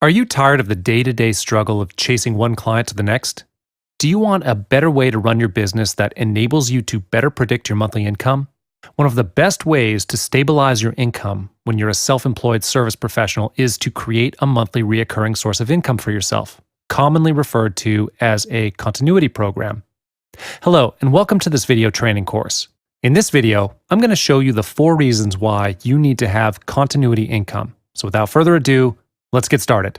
Are you tired of the day-to-day struggle of chasing one client to the next? Do you want a better way to run your business that enables you to better predict your monthly income? One of the best ways to stabilize your income when you're a self-employed service professional is to create a monthly recurring source of income for yourself, commonly referred to as a continuity program. Hello, and welcome to this video training course. In this video, I'm going to show you the 4 reasons why you need to have continuity income. So without further ado, let's get started.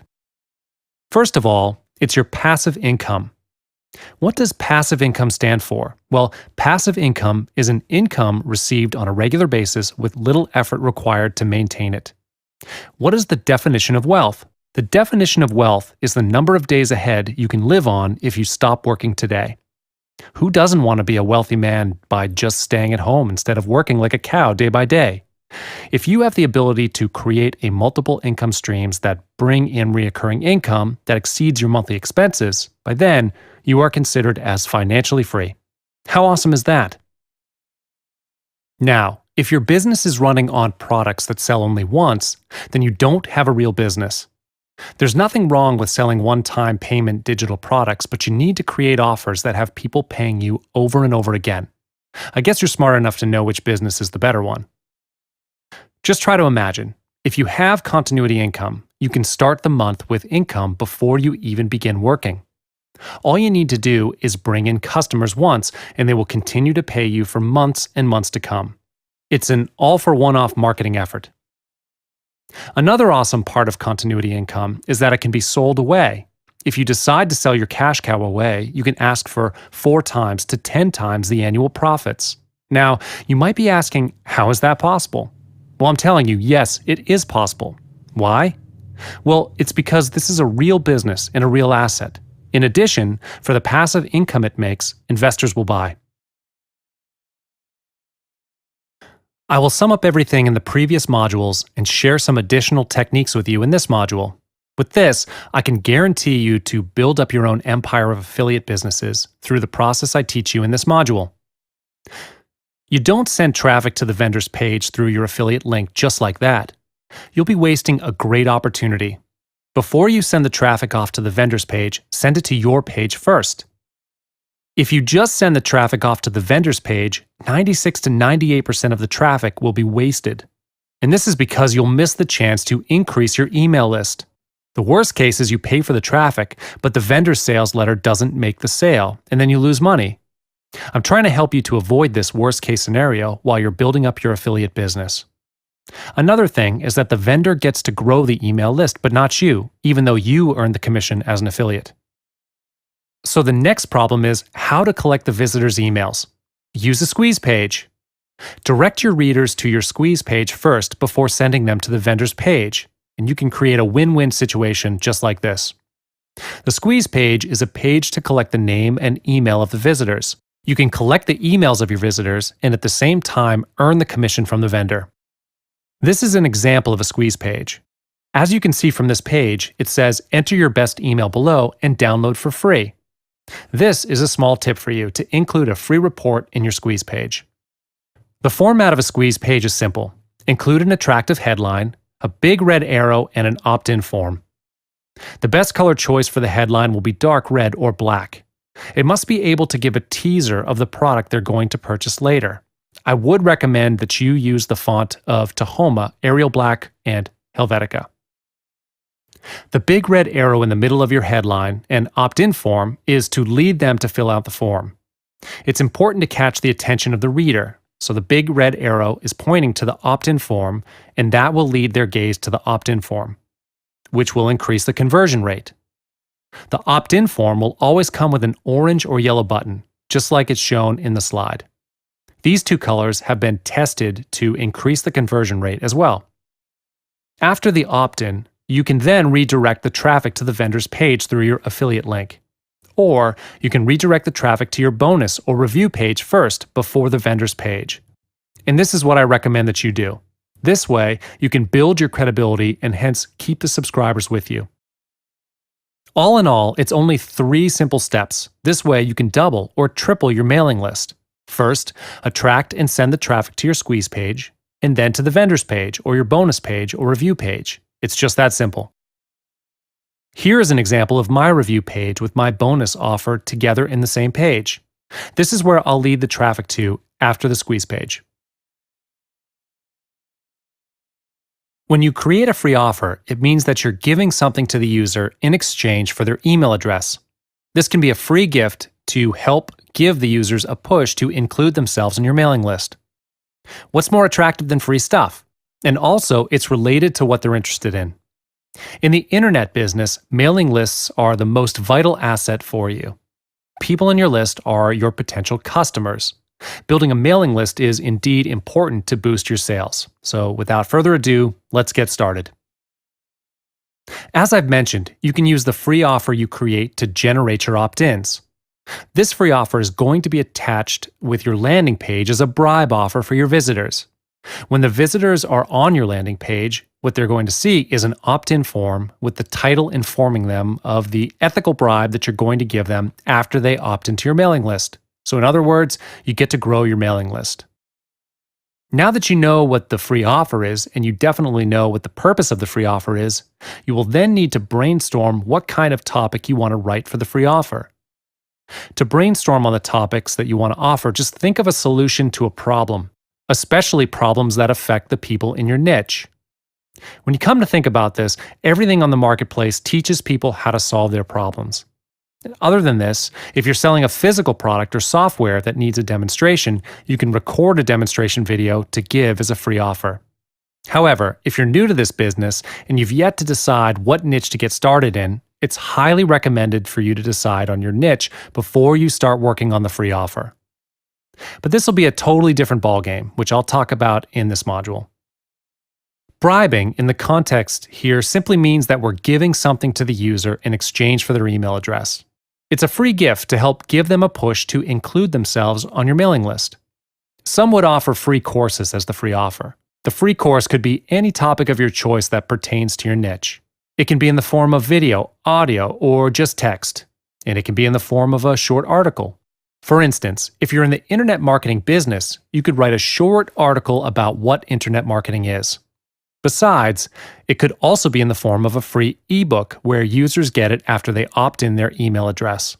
First of all, it's your passive income. What does passive income stand for? Well, passive income is an income received on a regular basis with little effort required to maintain it. What is the definition of wealth? The definition of wealth is the number of days ahead you can live on if you stop working today. Who doesn't want to be a wealthy man by just staying at home instead of working like a cow day by day? If you have the ability to create a multiple income streams that bring in recurring income that exceeds your monthly expenses, by then you are considered as financially free. How awesome is that? Now, if your business is running on products that sell only once, then you don't have a real business. There's nothing wrong with selling one-time payment digital products, but you need to create offers that have people paying you over and over again. I guess you're smart enough to know which business is the better one. Just try to imagine, if you have continuity income, you can start the month with income before you even begin working. All you need to do is bring in customers once, and they will continue to pay you for months and months to come. It's an all-for-one-off marketing effort. Another awesome part of continuity income is that it can be sold away. If you decide to sell your cash cow away, you can ask for 4 times to 10 times the annual profits. Now, you might be asking, how is that possible? Well, I'm telling you, yes, it is possible. Why? Well, it's because this is a real business and a real asset. In addition, for the passive income it makes, investors will buy. I will sum up everything in the previous modules and share some additional techniques with you in this module. With this, I can guarantee you to build up your own empire of affiliate businesses through the process I teach you in this module. You don't send traffic to the vendor's page through your affiliate link just like that. You'll be wasting a great opportunity. Before you send the traffic off to the vendor's page, send it to your page first. If you just send the traffic off to the vendor's page, 96 to 98% of the traffic will be wasted. And this is because you'll miss the chance to increase your email list. The worst case is you pay for the traffic, but the vendor's sales letter doesn't make the sale, and then you lose money. I'm trying to help you to avoid this worst-case scenario while you're building up your affiliate business. Another thing is that the vendor gets to grow the email list, but not you, even though you earn the commission as an affiliate. So the next problem is how to collect the visitor's emails. Use a squeeze page. Direct your readers to your squeeze page first before sending them to the vendor's page, and you can create a win-win situation just like this. The squeeze page is a page to collect the name and email of the visitors. You can collect the emails of your visitors and at the same time earn the commission from the vendor. This is an example of a squeeze page. As you can see from this page, it says enter your best email below and download for free. This is a small tip for you to include a free report in your squeeze page. The format of a squeeze page is simple. Include an attractive headline, a big red arrow, and an opt-in form. The best color choice for the headline will be dark red or black. It must be able to give a teaser of the product they're going to purchase later. I would recommend that you use the font of Tahoma, Arial Black, and Helvetica. The big red arrow in the middle of your headline and opt-in form is to lead them to fill out the form. It's important to catch the attention of the reader, so the big red arrow is pointing to the opt-in form, and that will lead their gaze to the opt-in form, which will increase the conversion rate. The opt-in form will always come with an orange or yellow button, just like it's shown in the slide. These 2 colors have been tested to increase the conversion rate as well. After the opt-in, you can then redirect the traffic to the vendor's page through your affiliate link. Or you can redirect the traffic to your bonus or review page first before the vendor's page. And this is what I recommend that you do. This way, you can build your credibility and hence keep the subscribers with you. All in all, it's only 3 simple steps. This way you can double or triple your mailing list. First, attract and send the traffic to your squeeze page, and then to the vendor's page or your bonus page or review page. It's just that simple. Here is an example of my review page with my bonus offer together in the same page. This is where I'll lead the traffic to after the squeeze page. When you create a free offer, it means that you're giving something to the user in exchange for their email address. This can be a free gift to help give the users a push to include themselves in your mailing list. What's more attractive than free stuff? And also, it's related to what they're interested in. In the internet business, mailing lists are the most vital asset for you. People in your list are your potential customers. Building a mailing list is indeed important to boost your sales. So without further ado, let's get started. As I've mentioned, you can use the free offer you create to generate your opt-ins. This free offer is going to be attached with your landing page as a bribe offer for your visitors. When the visitors are on your landing page, what they're going to see is an opt-in form with the title informing them of the ethical bribe that you're going to give them after they opt into your mailing list. So in other words, you get to grow your mailing list. Now that you know what the free offer is, and you definitely know what the purpose of the free offer is, you will then need to brainstorm what kind of topic you want to write for the free offer. To brainstorm on the topics that you want to offer, just think of a solution to a problem, especially problems that affect the people in your niche. When you come to think about this, everything on the marketplace teaches people how to solve their problems. Other than this, if you're selling a physical product or software that needs a demonstration, you can record a demonstration video to give as a free offer. However, if you're new to this business and you've yet to decide what niche to get started in, it's highly recommended for you to decide on your niche before you start working on the free offer. But this will be a totally different ballgame, which I'll talk about in this module. Bribing in the context here simply means that we're giving something to the user in exchange for their email address. It's a free gift to help give them a push to include themselves on your mailing list. Some would offer free courses as the free offer. The free course could be any topic of your choice that pertains to your niche. It can be in the form of video, audio, or just text. And it can be in the form of a short article. For instance, if you're in the internet marketing business, you could write a short article about what internet marketing is. Besides, it could also be in the form of a free ebook where users get it after they opt in their email address.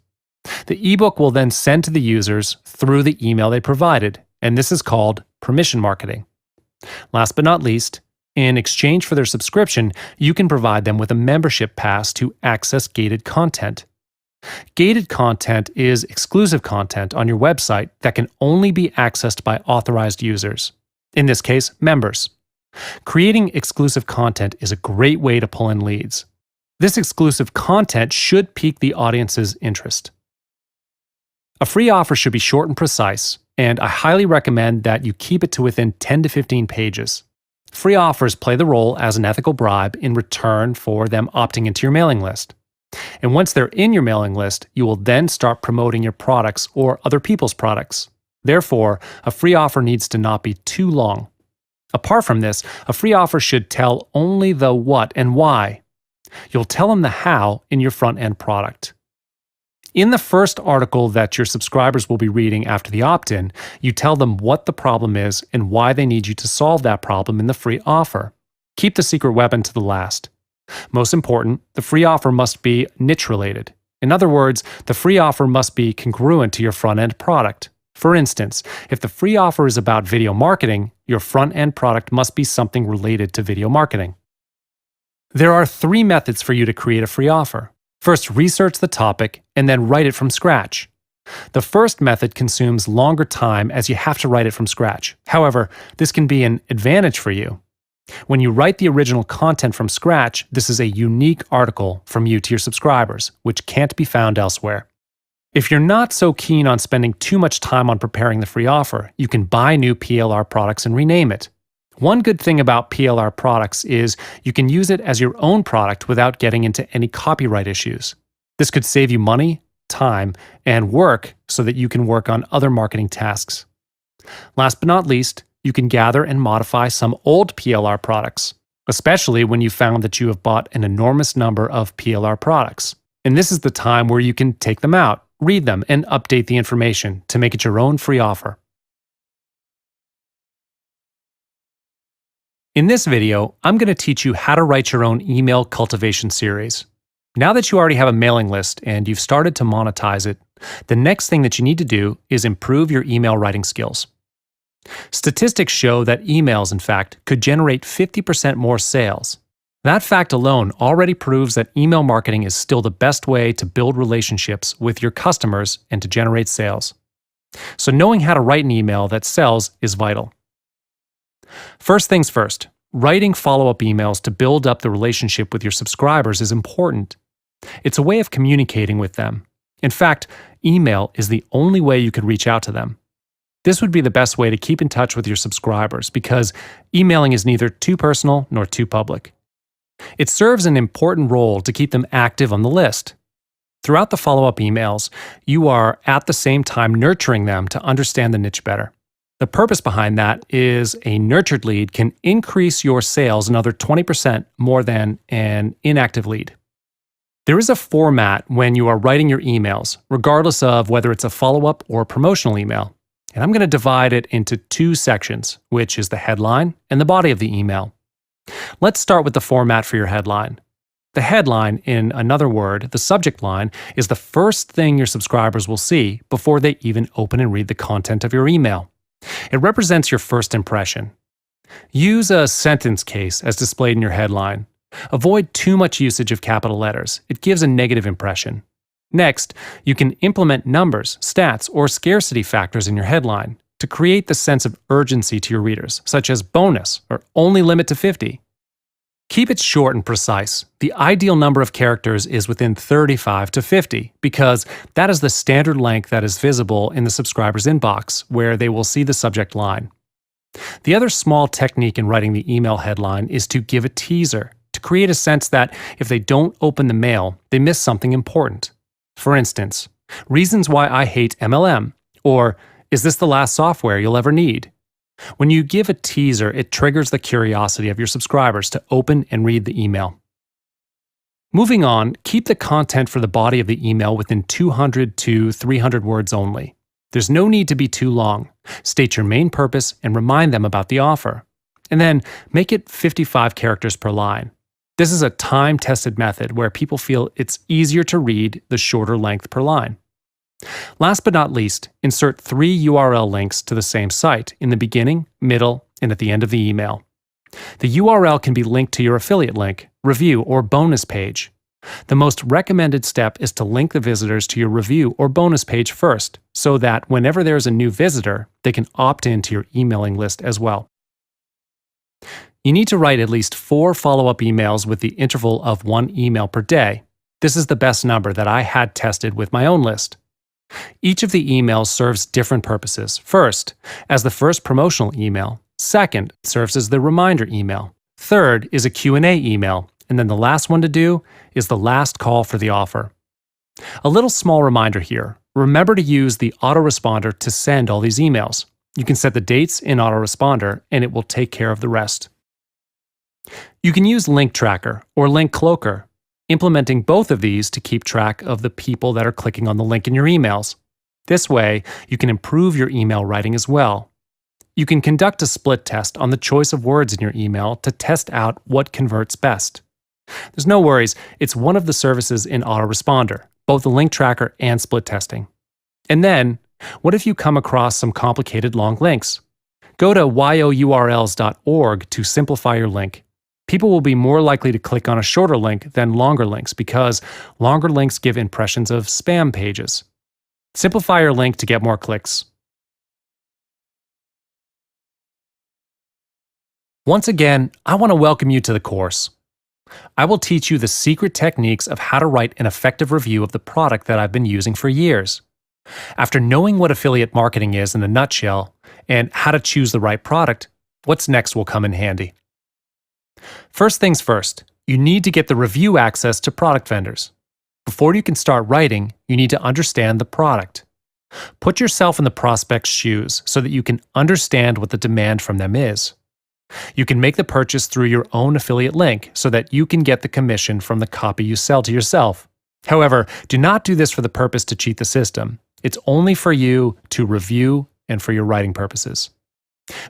The ebook will then send to the users through the email they provided, and this is called permission marketing. Last but not least, in exchange for their subscription, you can provide them with a membership pass to access gated content. Gated content is exclusive content on your website that can only be accessed by authorized users, in this case, members. Creating exclusive content is a great way to pull in leads. This exclusive content should pique the audience's interest. A free offer should be short and precise, and I highly recommend that you keep it to within 10 to 15 pages. Free offers play the role as an ethical bribe in return for them opting into your mailing list. And once they're in your mailing list, you will then start promoting your products or other people's products. Therefore, a free offer needs to not be too long. Apart from this, a free offer should tell only the what and why. You'll tell them the how in your front-end product. In the first article that your subscribers will be reading after the opt-in, you tell them what the problem is and why they need you to solve that problem in the free offer. Keep the secret weapon to the last. Most important, the free offer must be niche-related. In other words, the free offer must be congruent to your front-end product. For instance, if the free offer is about video marketing, your front-end product must be something related to video marketing. There are 3 methods for you to create a free offer. First, research the topic and then write it from scratch. The first method consumes longer time as you have to write it from scratch. However, this can be an advantage for you. When you write the original content from scratch, this is a unique article from you to your subscribers, which can't be found elsewhere. If you're not so keen on spending too much time on preparing the free offer, you can buy new PLR products and rename it. One good thing about PLR products is you can use it as your own product without getting into any copyright issues. This could save you money, time, and work so that you can work on other marketing tasks. Last but not least, you can gather and modify some old PLR products, especially when you found that you have bought an enormous number of PLR products. And this is the time where you can take them out, read them, and update the information to make it your own free offer. In this video, I'm going to teach you how to write your own email cultivation series. Now that you already have a mailing list and you've started to monetize it, the next thing that you need to do is improve your email writing skills. Statistics show that emails, in fact, could generate 50% more sales. That fact alone already proves that email marketing is still the best way to build relationships with your customers and to generate sales. So knowing how to write an email that sells is vital. First things first, writing follow-up emails to build up the relationship with your subscribers is important. It's a way of communicating with them. In fact, email is the only way you could reach out to them. This would be the best way to keep in touch with your subscribers because emailing is neither too personal nor too public. It serves an important role to keep them active on the list. Throughout the follow-up emails, you are at the same time nurturing them to understand the niche better. The purpose behind that is a nurtured lead can increase your sales another 20% more than an inactive lead. There is a format when you are writing your emails, regardless of whether it's a follow-up or a promotional email. And I'm going to divide it into two sections, which is the headline and the body of the email. Let's start with the format for your headline. The headline, in another word, the subject line, is the first thing your subscribers will see before they even open and read the content of your email. It represents your first impression. Use a sentence case as displayed in your headline. Avoid too much usage of capital letters. It gives a negative impression. Next, you can implement numbers, stats, or scarcity factors in your headline to create the sense of urgency to your readers, such as bonus or only limit to 50. Keep it short and precise. The ideal number of characters is within 35 to 50 because that is the standard length that is visible in the subscriber's inbox, where they will see the subject line. The other small technique in writing the email headline is to give a teaser to create a sense that if they don't open the mail, they miss something important. For instance, reasons why I hate MLM, or is this the last software you'll ever need? When you give a teaser, it triggers the curiosity of your subscribers to open and read the email. Moving on, keep the content for the body of the email within 200 to 300 words only. There's no need to be too long. State your main purpose and remind them about the offer. And then make it 55 characters per line. This is a time-tested method where people feel it's easier to read the shorter length per line. Last but not least, insert 3 URL links to the same site in the beginning, middle, and at the end of the email. The URL can be linked to your affiliate link, review, or bonus page. The most recommended step is to link the visitors to your review or bonus page first, so that whenever there's a new visitor, they can opt into your emailing list as well. You need to write at least 4 follow-up emails with the interval of 1 email per day. This is the best number that I had tested with my own list. Each of the emails serves different purposes. First, as the first promotional email. Second, it serves as the reminder email. Third is a Q&A email. And then the last one to do is the last call for the offer. A little small reminder here. Remember to use the autoresponder to send all these emails. You can set the dates in autoresponder and it will take care of the rest. You can use Link Tracker or Link Cloaker, implementing both of these to keep track of the people that are clicking on the link in your emails. This way, you can improve your email writing as well. You can conduct a split test on the choice of words in your email to test out what converts best. There's no worries, it's one of the services in autoresponder, both the Link Tracker and split testing. And then, what if you come across some complicated long links? Go to yourls.org to simplify your link. People will be more likely to click on a shorter link than longer links because longer links give impressions of spam pages. Simplify your link to get more clicks. Once again, I want to welcome you to the course. I will teach you the secret techniques of how to write an effective review of the product that I've been using for years. After knowing what affiliate marketing is in a nutshell and how to choose the right product, what's next will come in handy. First things first, you need to get the review access to product vendors. Before you can start writing, you need to understand the product. Put yourself in the prospect's shoes so that you can understand what the demand from them is. You can make the purchase through your own affiliate link so that you can get the commission from the copy you sell to yourself. However, do not do this for the purpose to cheat the system. It's only for you to review and for your writing purposes.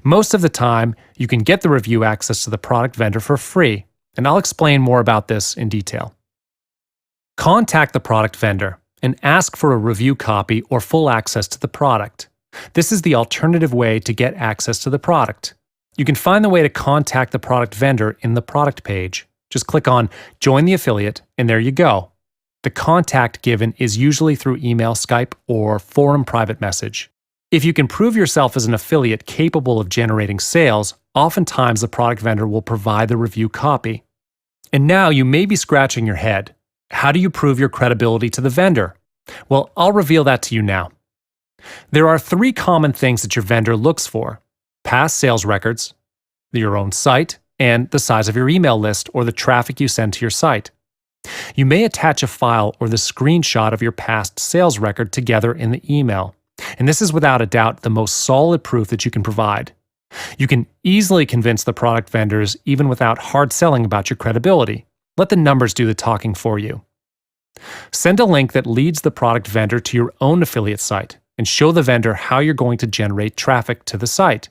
Most of the time, you can get the review access to the product vendor for free, and I'll explain more about this in detail. Contact the product vendor and ask for a review copy or full access to the product. This is the alternative way to get access to the product. You can find the way to contact the product vendor in the product page. Just click on Join the Affiliate, and there you go. The contact given is usually through email, Skype, or forum private message. If you can prove yourself as an affiliate capable of generating sales, oftentimes the product vendor will provide the review copy. And now you may be scratching your head. How do you prove your credibility to the vendor? Well, I'll reveal that to you now. There are 3 common things that your vendor looks for: past sales records, your own site, and the size of your email list or the traffic you send to your site. You may attach a file or the screenshot of your past sales record together in the email, and this is without a doubt the most solid proof that you can provide. You can easily convince the product vendors even without hard selling about your credibility. Let the numbers do the talking for you. Send a link that leads the product vendor to your own affiliate site and show the vendor how you're going to generate traffic to the site.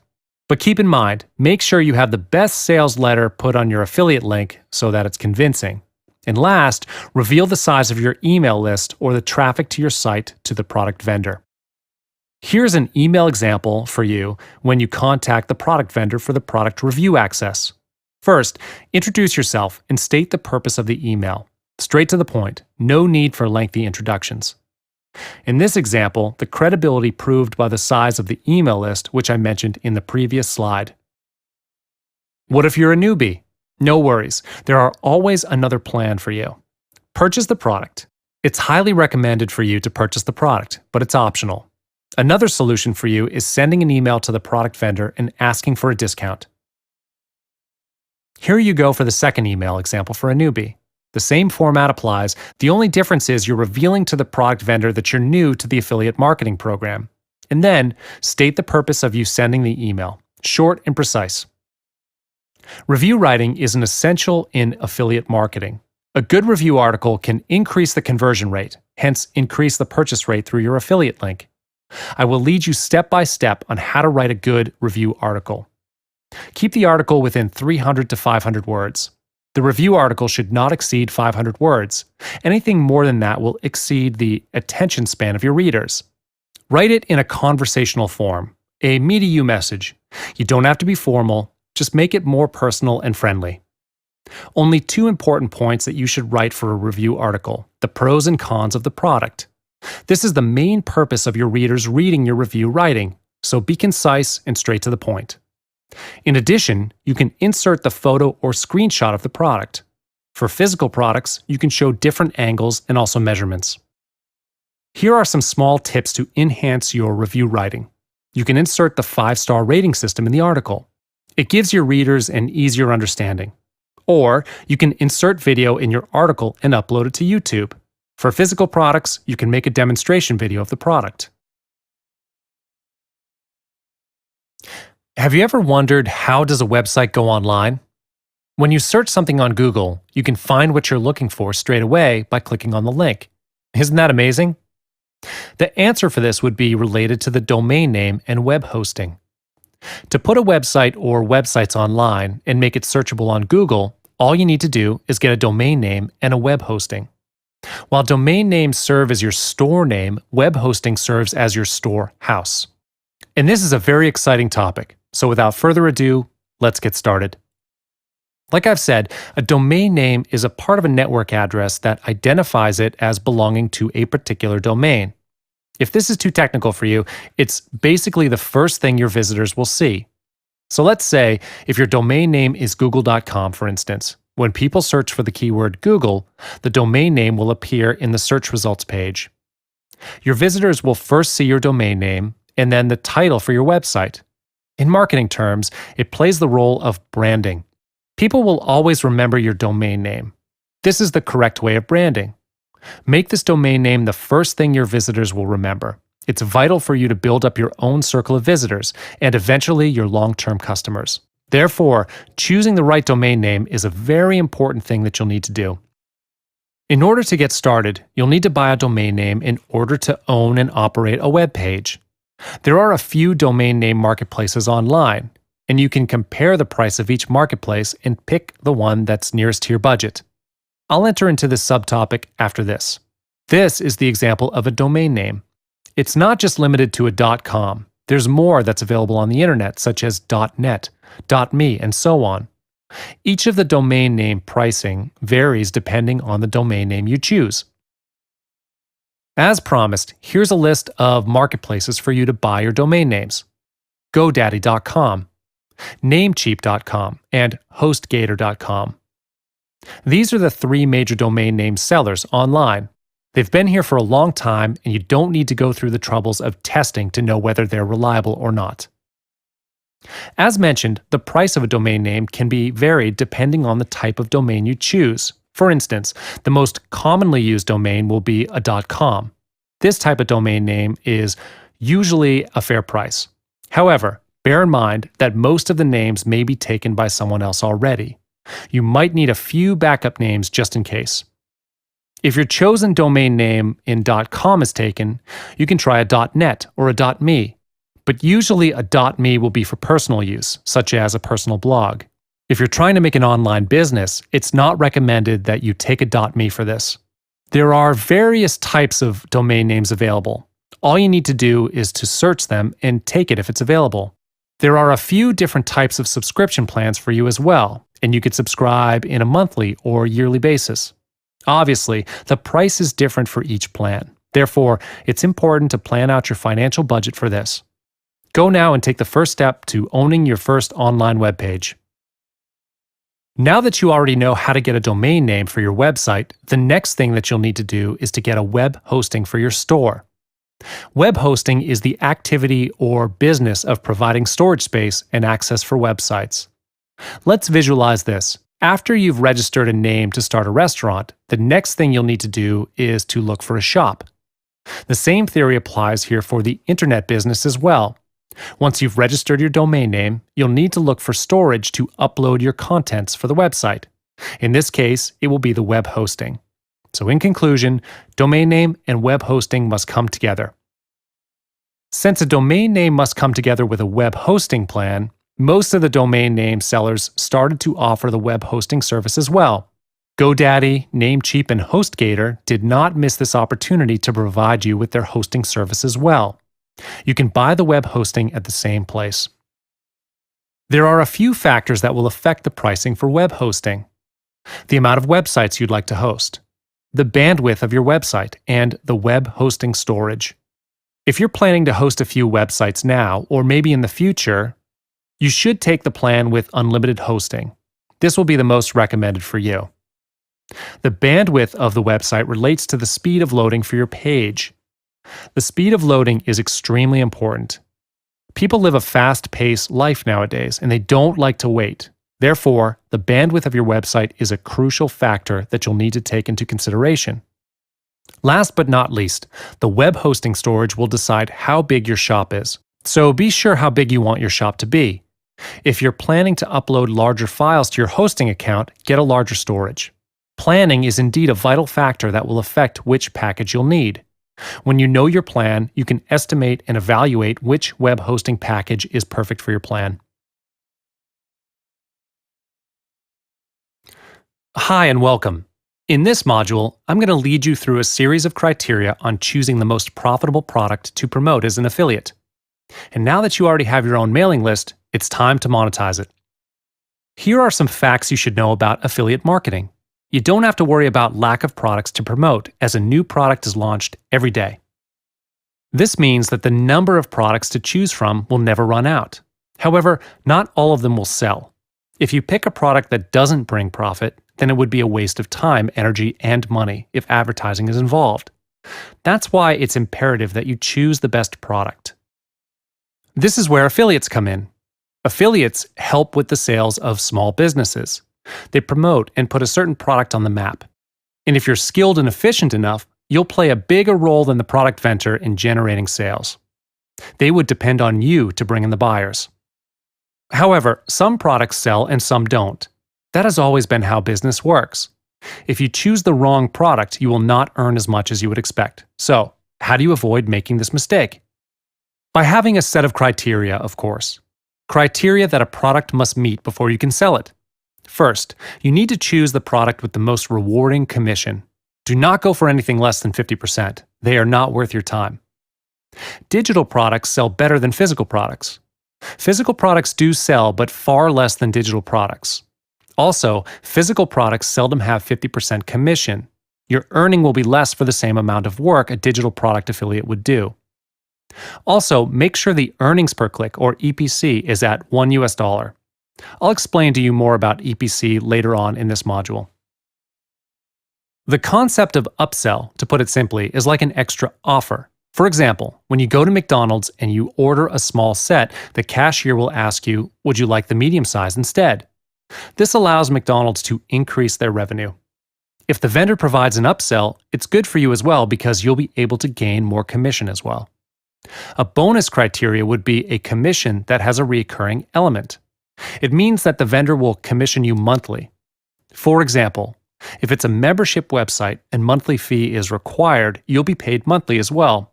But keep in mind, make sure you have the best sales letter put on your affiliate link so that it's convincing. And last, reveal the size of your email list or the traffic to your site to the product vendor. Here's an email example for you when you contact the product vendor for the product review access. First, introduce yourself and state the purpose of the email. Straight to the point, no need for lengthy introductions. In this example, the credibility proved by the size of the email list, which I mentioned in the previous slide. What if you're a newbie? No worries, there are always another plan for you. Purchase the product. It's highly recommended for you to purchase the product, but it's optional. Another solution for you is sending an email to the product vendor and asking for a discount. Here you go for the second email example for a newbie. The same format applies. The only difference is you're revealing to the product vendor that you're new to the affiliate marketing program. And then state the purpose of you sending the email, short and precise. Review writing is an essential in affiliate marketing. A good review article can increase the conversion rate, hence increase the purchase rate through your affiliate link. I will lead you step by step on how to write a good review article. Keep the article within 300 to 500 words. The review article should not exceed 500 words. Anything more than that will exceed the attention span of your readers. Write it in a conversational form, a me-to-you message. You don't have to be formal, just make it more personal and friendly. Only 2 important points that you should write for a review article: the pros and cons of the product. This is the main purpose of your readers reading your review writing, so be concise and straight to the point. In addition, you can insert the photo or screenshot of the product. For physical products, you can show different angles and also measurements. Here are some small tips to enhance your review writing. You can insert the 5-star rating system in the article. It gives your readers an easier understanding. Or you can insert video in your article and upload it to YouTube. For physical products, you can make a demonstration video of the product. Have you ever wondered, how does a website go online? When you search something on Google, you can find what you're looking for straight away by clicking on the link. Isn't that amazing? The answer for this would be related to the domain name and web hosting. To put a website or websites online and make it searchable on Google, all you need to do is get a domain name and a web hosting. While domain names serve as your store name, web hosting serves as your store house. And this is a very exciting topic. So without further ado, let's get started. Like I've said, a domain name is a part of a network address that identifies it as belonging to a particular domain. If this is too technical for you, it's basically the first thing your visitors will see. So let's say if your domain name is google.com, for instance, when people search for the keyword Google, the domain name will appear in the search results page. Your visitors will first see your domain name and then the title for your website. In marketing terms, it plays the role of branding. People will always remember your domain name. This is the correct way of branding. Make this domain name the first thing your visitors will remember. It's vital for you to build up your own circle of visitors and eventually your long-term customers. Therefore, choosing the right domain name is a very important thing that you'll need to do. In order to get started, you'll need to buy a domain name in order to own and operate a web page. There are a few domain name marketplaces online, and you can compare the price of each marketplace and pick the one that's nearest to your budget. I'll enter into this subtopic after this. This is the example of a domain name. It's not just limited to a .com. There's more that's available on the internet, such as .net, .me, and so on. Each of the domain name pricing varies depending on the domain name you choose. As promised, here's a list of marketplaces for you to buy your domain names: GoDaddy.com, Namecheap.com, and HostGator.com. These are the three major domain name sellers online. They've been here for a long time, and you don't need to go through the troubles of testing to know whether they're reliable or not. As mentioned, the price of a domain name can be varied depending on the type of domain you choose. For instance, the most commonly used domain will be a .com. This type of domain name is usually a fair price. However, bear in mind that most of the names may be taken by someone else already. You might need a few backup names just in case. If your chosen domain name in .com is taken, you can try a .net or a .me. But usually a .me will be for personal use, such as a personal blog. If you're trying to make an online business, it's not recommended that you take a .me for this. There are various types of domain names available. All you need to do is to search them and take it if it's available. There are a few different types of subscription plans for you as well, and you could subscribe in a monthly or yearly basis. Obviously, the price is different for each plan. Therefore, it's important to plan out your financial budget for this. Go now and take the first step to owning your first online webpage. Now that you already know how to get a domain name for your website, the next thing that you'll need to do is to get a web hosting for your store. Web hosting is the activity or business of providing storage space and access for websites. Let's visualize this. After you've registered a name to start a restaurant, the next thing you'll need to do is to look for a shop. The same theory applies here for the internet business as well. Once you've registered your domain name, you'll need to look for storage to upload your contents for the website. In this case, it will be the web hosting. So in conclusion, domain name and web hosting must come together. Since a domain name must come together with a web hosting plan, most of the domain name sellers started to offer the web hosting service as well. GoDaddy, Namecheap, and HostGator did not miss this opportunity to provide you with their hosting service as well. You can buy the web hosting at the same place. There are a few factors that will affect the pricing for web hosting: the amount of websites you'd like to host, the bandwidth of your website, and the web hosting storage. If you're planning to host a few websites now, or maybe in the future, you should take the plan with unlimited hosting. This will be the most recommended for you. The bandwidth of the website relates to the speed of loading for your page. The speed of loading is extremely important. People live a fast-paced life nowadays, and they don't like to wait. Therefore, the bandwidth of your website is a crucial factor that you'll need to take into consideration. Last but not least, the web hosting storage will decide how big your shop is. So be sure how big you want your shop to be. If you're planning to upload larger files to your hosting account, get a larger storage. Planning is indeed a vital factor that will affect which package you'll need. When you know your plan, you can estimate and evaluate which web hosting package is perfect for your plan. Hi and welcome. In this module, I'm going to lead you through a series of criteria on choosing the most profitable product to promote as an affiliate. And now that you already have your own mailing list, it's time to monetize it. Here are some facts you should know about affiliate marketing. You don't have to worry about lack of products to promote, as a new product is launched every day. This means that the number of products to choose from will never run out. However, not all of them will sell. If you pick a product that doesn't bring profit, then it would be a waste of time, energy, and money if advertising is involved. That's why it's imperative that you choose the best product. This is where affiliates come in. Affiliates help with the sales of small businesses. They promote and put a certain product on the map. And if you're skilled and efficient enough, you'll play a bigger role than the product vendor in generating sales. They would depend on you to bring in the buyers. However, some products sell and some don't. That has always been how business works. If you choose the wrong product, you will not earn as much as you would expect. So, how do you avoid making this mistake? By having a set of criteria, of course. Criteria that a product must meet before you can sell it. First, you need to choose the product with the most rewarding commission. Do not go for anything less than 50%. They are not worth your time. Digital products sell better than physical products. Physical products do sell, but far less than digital products. Also, physical products seldom have 50% commission. Your earning will be less for the same amount of work a digital product affiliate would do. Also, make sure the earnings per click, or EPC, is at $1. I'll explain to you more about EPC later on in this module. The concept of upsell, to put it simply, is like an extra offer. For example, when you go to McDonald's and you order a small set, the cashier will ask you, would you like the medium size instead? This allows McDonald's to increase their revenue. If the vendor provides an upsell, it's good for you as well because you'll be able to gain more commission as well. A bonus criteria would be a commission that has a recurring element. It means that the vendor will commission you monthly. For example, if it's a membership website and monthly fee is required, you'll be paid monthly as well.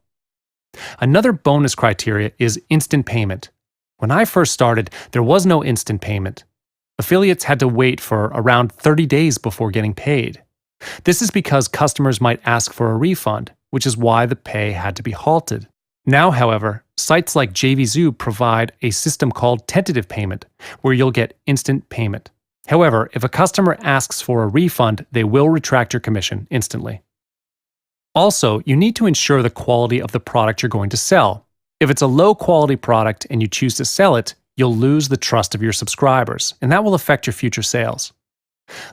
Another bonus criteria is instant payment. When I first started, there was no instant payment. Affiliates had to wait for around 30 days before getting paid. This is because customers might ask for a refund, which is why the pay had to be halted. Now, however, sites like JVZoo provide a system called tentative payment, where you'll get instant payment. However, if a customer asks for a refund, they will retract your commission instantly. Also, you need to ensure the quality of the product you're going to sell. If it's a low-quality product and you choose to sell it, you'll lose the trust of your subscribers, and that will affect your future sales.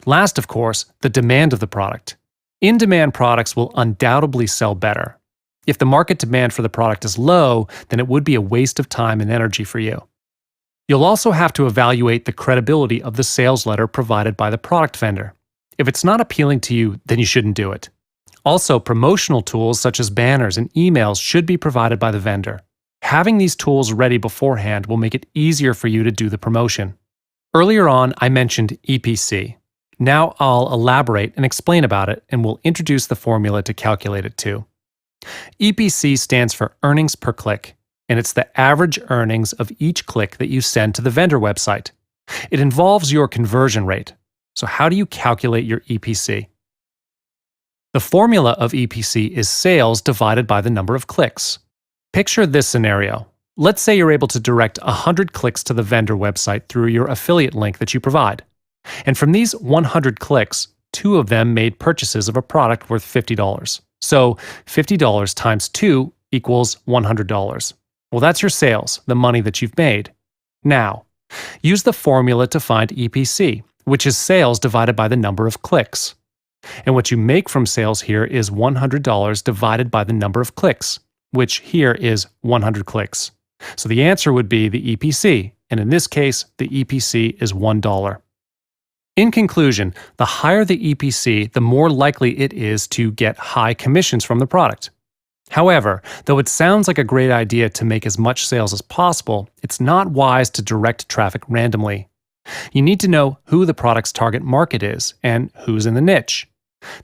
Last, of course, the demand of the product. In-demand products will undoubtedly sell better. If the market demand for the product is low, then it would be a waste of time and energy for you. You'll also have to evaluate the credibility of the sales letter provided by the product vendor. If it's not appealing to you, then you shouldn't do it. Also, promotional tools such as banners and emails should be provided by the vendor. Having these tools ready beforehand will make it easier for you to do the promotion. Earlier on, I mentioned EPC. Now I'll elaborate and explain about it, and we'll introduce the formula to calculate it too. EPC stands for earnings per click, and it's the average earnings of each click that you send to the vendor website. It involves your conversion rate. So how do you calculate your EPC? The formula of EPC is sales divided by the number of clicks. Picture this scenario. Let's say you're able to direct 100 clicks to the vendor website through your affiliate link that you provide. And from these 100 clicks, 2 of them made purchases of a product worth $50. So $50 times 2 equals $100. Well, that's your sales, the money that you've made. Now, use the formula to find EPC, which is sales divided by the number of clicks. And what you make from sales here is $100 divided by the number of clicks, which here is 100 clicks. So the answer would be the EPC, and in this case, the EPC is $1. In conclusion, the higher the EPC, the more likely it is to get high commissions from the product. However, though it sounds like a great idea to make as much sales as possible, it's not wise to direct traffic randomly. You need to know who the product's target market is and who's in the niche.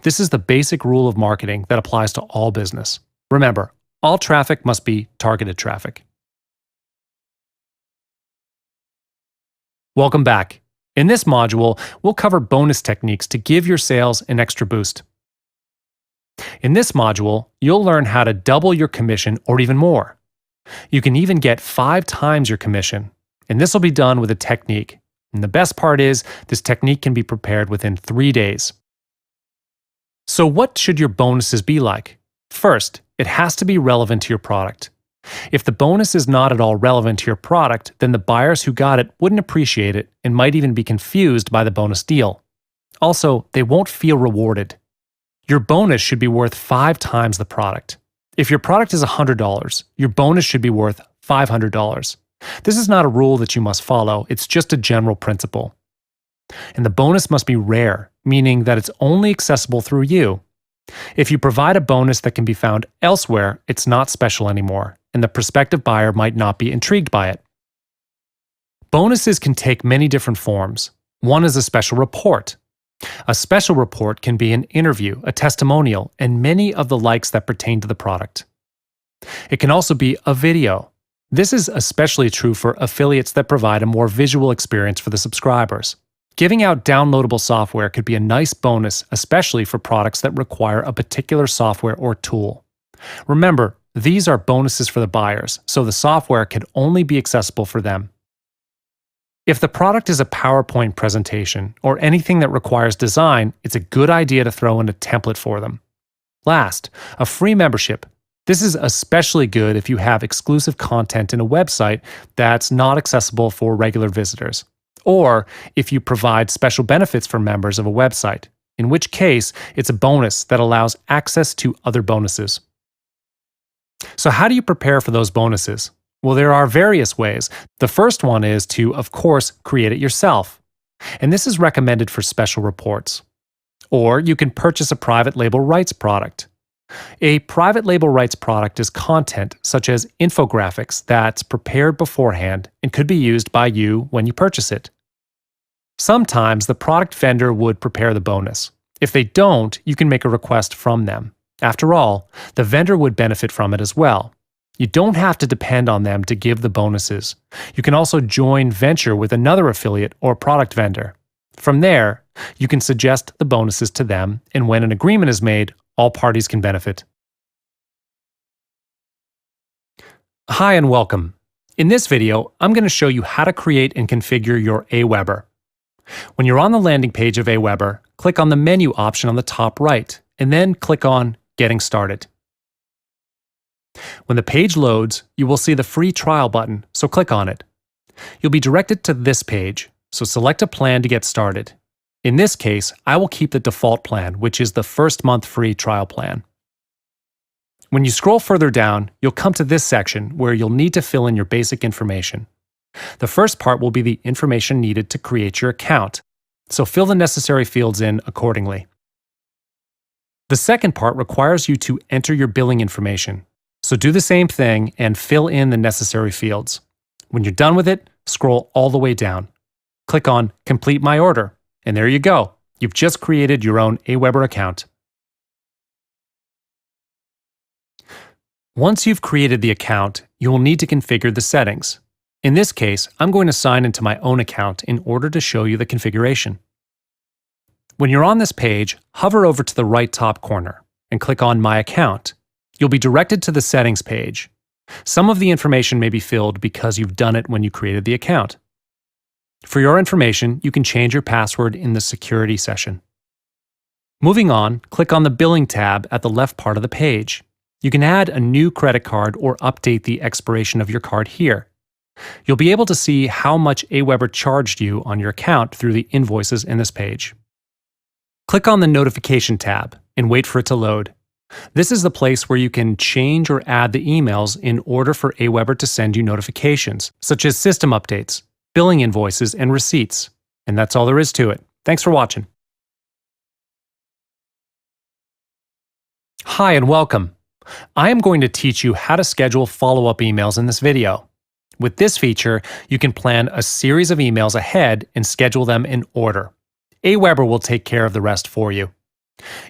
This is the basic rule of marketing that applies to all business. Remember, all traffic must be targeted traffic. Welcome back. In this module, we'll cover bonus techniques to give your sales an extra boost. In this module, you'll learn how to double your commission or even more. You can even get 5 times your commission, and this will be done with a technique. And the best part is, this technique can be prepared within 3 days. So what should your bonuses be like? First, it has to be relevant to your product. If the bonus is not at all relevant to your product, then the buyers who got it wouldn't appreciate it and might even be confused by the bonus deal. Also, they won't feel rewarded. Your bonus should be worth 5 times the product. If your product is $100, your bonus should be worth $500. This is not a rule that you must follow, it's just a general principle. And the bonus must be rare, meaning that it's only accessible through you. If you provide a bonus that can be found elsewhere, it's not special anymore, and the prospective buyer might not be intrigued by it. Bonuses can take many different forms. One is a special report. A special report can be an interview, a testimonial, and many of the likes that pertain to the product. It can also be a video. This is especially true for affiliates that provide a more visual experience for the subscribers. Giving out downloadable software could be a nice bonus, especially for products that require a particular software or tool. Remember, these are bonuses for the buyers, so the software can only be accessible for them. If the product is a PowerPoint presentation or anything that requires design, it's a good idea to throw in a template for them. Last, a free membership. This is especially good if you have exclusive content in a website that's not accessible for regular visitors, or if you provide special benefits for members of a website, in which case it's a bonus that allows access to other bonuses. So how do you prepare for those bonuses? Well, there are various ways. The first one is to, of course, create it yourself. And this is recommended for special reports. Or you can purchase a private label rights product. A private label rights product is content such as infographics that's prepared beforehand and could be used by you when you purchase it. Sometimes the product vendor would prepare the bonus. If they don't, you can make a request from them. After all, the vendor would benefit from it as well. You don't have to depend on them to give the bonuses. You can also join venture with another affiliate or product vendor. From there, you can suggest the bonuses to them, and when an agreement is made, all parties can benefit. Hi and welcome. In this video, I'm going to show you how to create and configure your Aweber. When you're on the landing page of Aweber, click on the menu option on the top right, and then click on Getting Started. When the page loads, you will see the free trial button, so click on it. You'll be directed to this page, so select a plan to get started. In this case, I will keep the default plan, which is the first month free trial plan. When you scroll further down, you'll come to this section where you'll need to fill in your basic information. The first part will be the information needed to create your account, so fill the necessary fields in accordingly. The second part requires you to enter your billing information. So do the same thing and fill in the necessary fields. When you're done with it, scroll all the way down. Click on Complete My Order, and there you go. You've just created your own Aweber account. Once you've created the account, you will need to configure the settings. In this case, I'm going to sign into my own account in order to show you the configuration. When you're on this page, hover over to the right top corner and click on My Account. You'll be directed to the settings page. Some of the information may be filled because you've done it when you created the account. For your information, you can change your password in the security session. Moving on, click on the Billing tab at the left part of the page. You can add a new credit card or update the expiration of your card here. You'll be able to see how much Aweber charged you on your account through the invoices in this page. Click on the Notification tab and wait for it to load. This is the place where you can change or add the emails in order for Aweber to send you notifications, such as system updates, billing invoices, and receipts. And that's all there is to it. Thanks for watching. Hi and welcome. I am going to teach you how to schedule follow-up emails in this video. With this feature, you can plan a series of emails ahead and schedule them in order. Aweber will take care of the rest for you.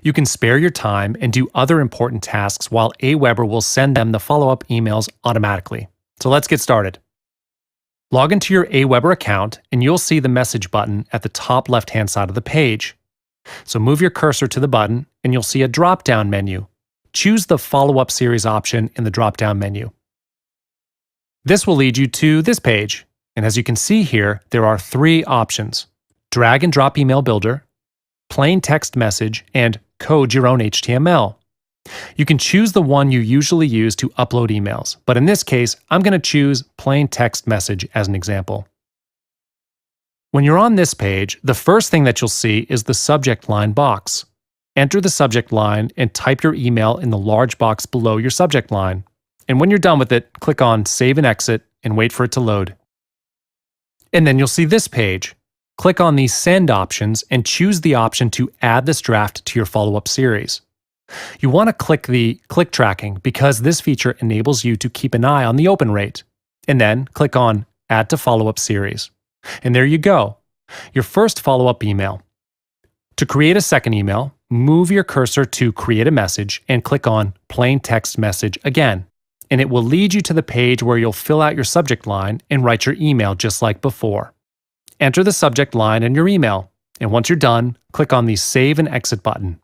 You can spare your time and do other important tasks while Aweber will send them the follow-up emails automatically. So let's get started. Log into your Aweber account and you'll see the message button at the top left-hand side of the page. So move your cursor to the button and you'll see a drop-down menu. Choose the follow-up series option in the drop-down menu. This will lead you to this page. And as you can see here, there are three options: drag and drop email builder, plain text message, and code your own HTML. You can choose the one you usually use to upload emails, but in this case, I'm going to choose plain text message as an example. When you're on this page, the first thing that you'll see is the subject line box. Enter the subject line and type your email in the large box below your subject line. And when you're done with it, click on Save and Exit and wait for it to load. And then you'll see this page. Click on the Send options and choose the option to add this draft to your follow-up series. You want to click the click tracking because this feature enables you to keep an eye on the open rate. And then click on Add to Follow-up Series. And there you go, your first follow-up email. To create a second email, move your cursor to Create a Message and click on Plain Text Message again. And it will lead you to the page where you'll fill out your subject line and write your email just like before. enter the subject line in your email, and once you're done, click on the Save and Exit button.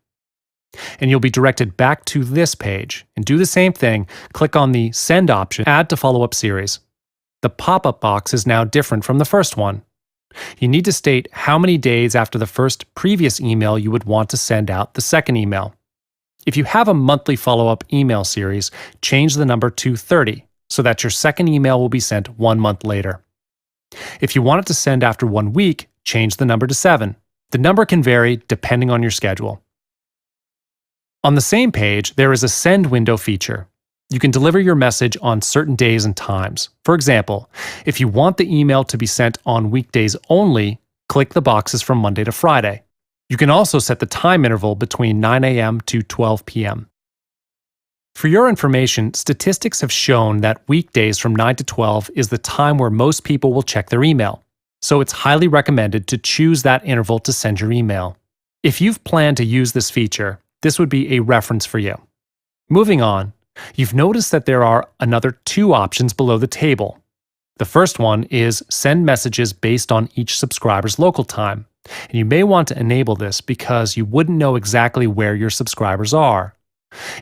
And you'll be directed back to this page. And do the same thing, click on the Send option, Add to Follow-up Series. The pop-up box is now different from the first one. You need to state how many days after the first previous email you would want to send out the second email. If you have a monthly follow-up email series, change the number to 30 so that your second email will be sent 1 month later. If you want it to send after 1 week, change the number to 7. The number can vary depending on your schedule. On the same page, there is a Send window feature. You can deliver your message on certain days and times. For example, if you want the email to be sent on weekdays only, click the boxes from Monday to Friday. You can also set the time interval between 9 a.m. to 12 p.m. For your information, statistics have shown that weekdays from 9 to 12 is the time where most people will check their email. So it's highly recommended to choose that interval to send your email. If you've planned to use this feature, this would be a reference for you. Moving on, you've noticed that there are another 2 options below the table. The first one is send messages based on each subscriber's local time. And you may want to enable this because you wouldn't know exactly where your subscribers are.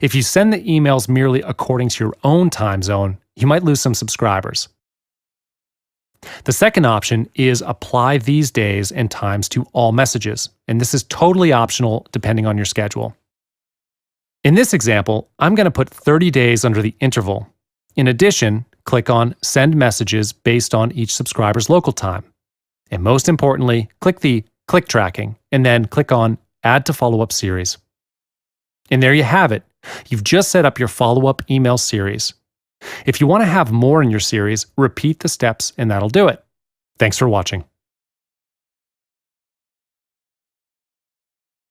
If you send the emails merely according to your own time zone, you might lose some subscribers. The second option is apply these days and times to all messages, and this is totally optional depending on your schedule. In this example, I'm going to put 30 days under the interval. In addition, click on Send Messages based on each subscriber's local time. And most importantly, click the Click Tracking, and then click on Add to Follow-up Series. And there you have it. You've just set up your follow-up email series. If you want to have more in your series, repeat the steps and that'll do it. Thanks for watching.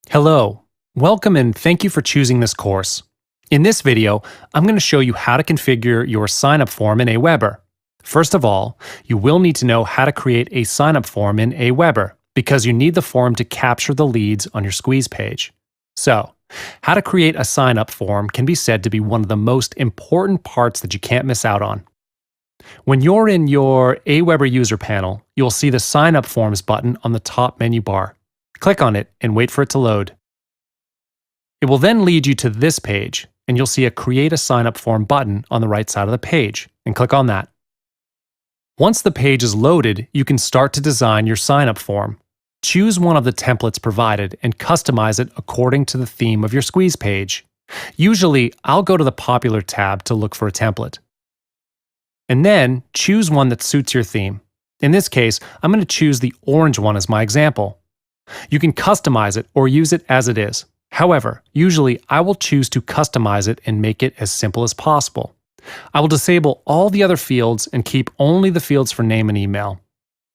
Hello, welcome and thank you for choosing this course. In this video, I'm going to show you how to configure your sign-up form in Aweber. First of all, you will need to know how to create a sign-up form in Aweber because you need the form to capture the leads on your squeeze page. So, how to create a sign-up form can be said to be one of the most important parts that you can't miss out on. When you're in your Aweber user panel, you'll see the Sign Up Forms button on the top menu bar. Click on it and wait for it to load. It will then lead you to this page, and you'll see a Create a Sign Up Form button on the right side of the page, and click on that. Once the page is loaded, you can start to design your sign-up form. Choose one of the templates provided and customize it according to the theme of your squeeze page. Usually, I'll go to the Popular tab to look for a template. And then, choose one that suits your theme. In this case, I'm going to choose the orange one as my example. You can customize it or use it as it is. However, usually I will choose to customize it and make it as simple as possible. I will disable all the other fields and keep only the fields for name and email.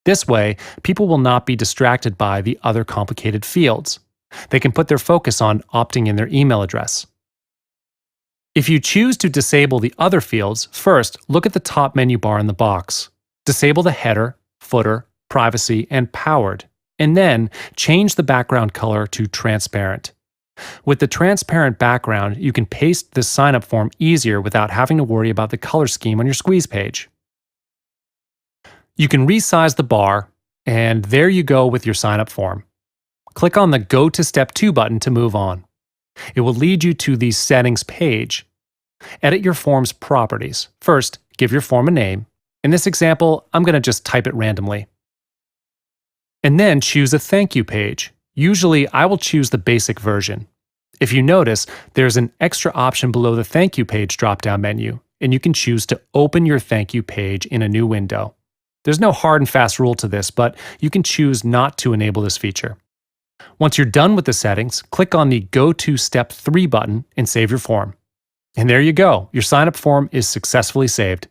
This way, people will not be distracted by the other complicated fields. They can put their focus on opting in their email address. If you choose to disable the other fields, first look at the top menu bar in the box. Disable the header, footer, privacy, and powered, and then change the background color to transparent. With the transparent background, you can paste this sign-up form easier without having to worry about the color scheme on your squeeze page. You can resize the bar, and there you go with your sign-up form. Click on the Go to Step 2 button to move on. It will lead you to the Settings page. Edit your form's properties. First, give your form a name. In this example, I'm going to just type it randomly. And then choose a thank you page. Usually, I will choose the basic version. If you notice, there's an extra option below the thank you page drop-down menu, and you can choose to open your thank you page in a new window. There's no hard and fast rule to this, but you can choose not to enable this feature. Once you're done with the settings, click on the Go to Step 3 button and save your form. And there you go, your sign-up form is successfully saved.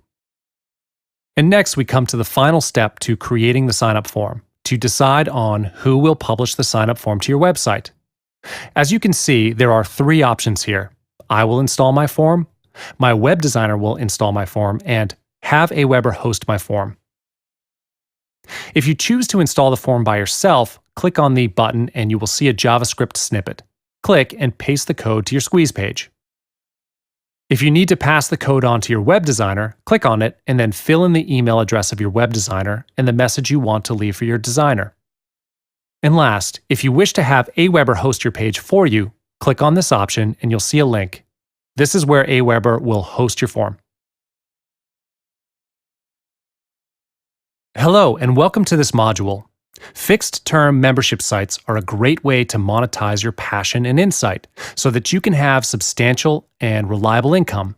And next, we come to the final step to creating the sign-up form, to decide on who will publish the sign-up form to your website. As you can see, there are 3 options here. I will install my form, my web designer will install my form, and have Aweber host my form. If you choose to install the form by yourself, click on the button and you will see a JavaScript snippet. Click and paste the code to your squeeze page. If you need to pass the code on to your web designer, click on it and then fill in the email address of your web designer and the message you want to leave for your designer. And last, if you wish to have Aweber host your page for you, click on this option and you'll see a link. This is where Aweber will host your form. Hello, and welcome to this module. Fixed-term membership sites are a great way to monetize your passion and insight so that you can have substantial and reliable income.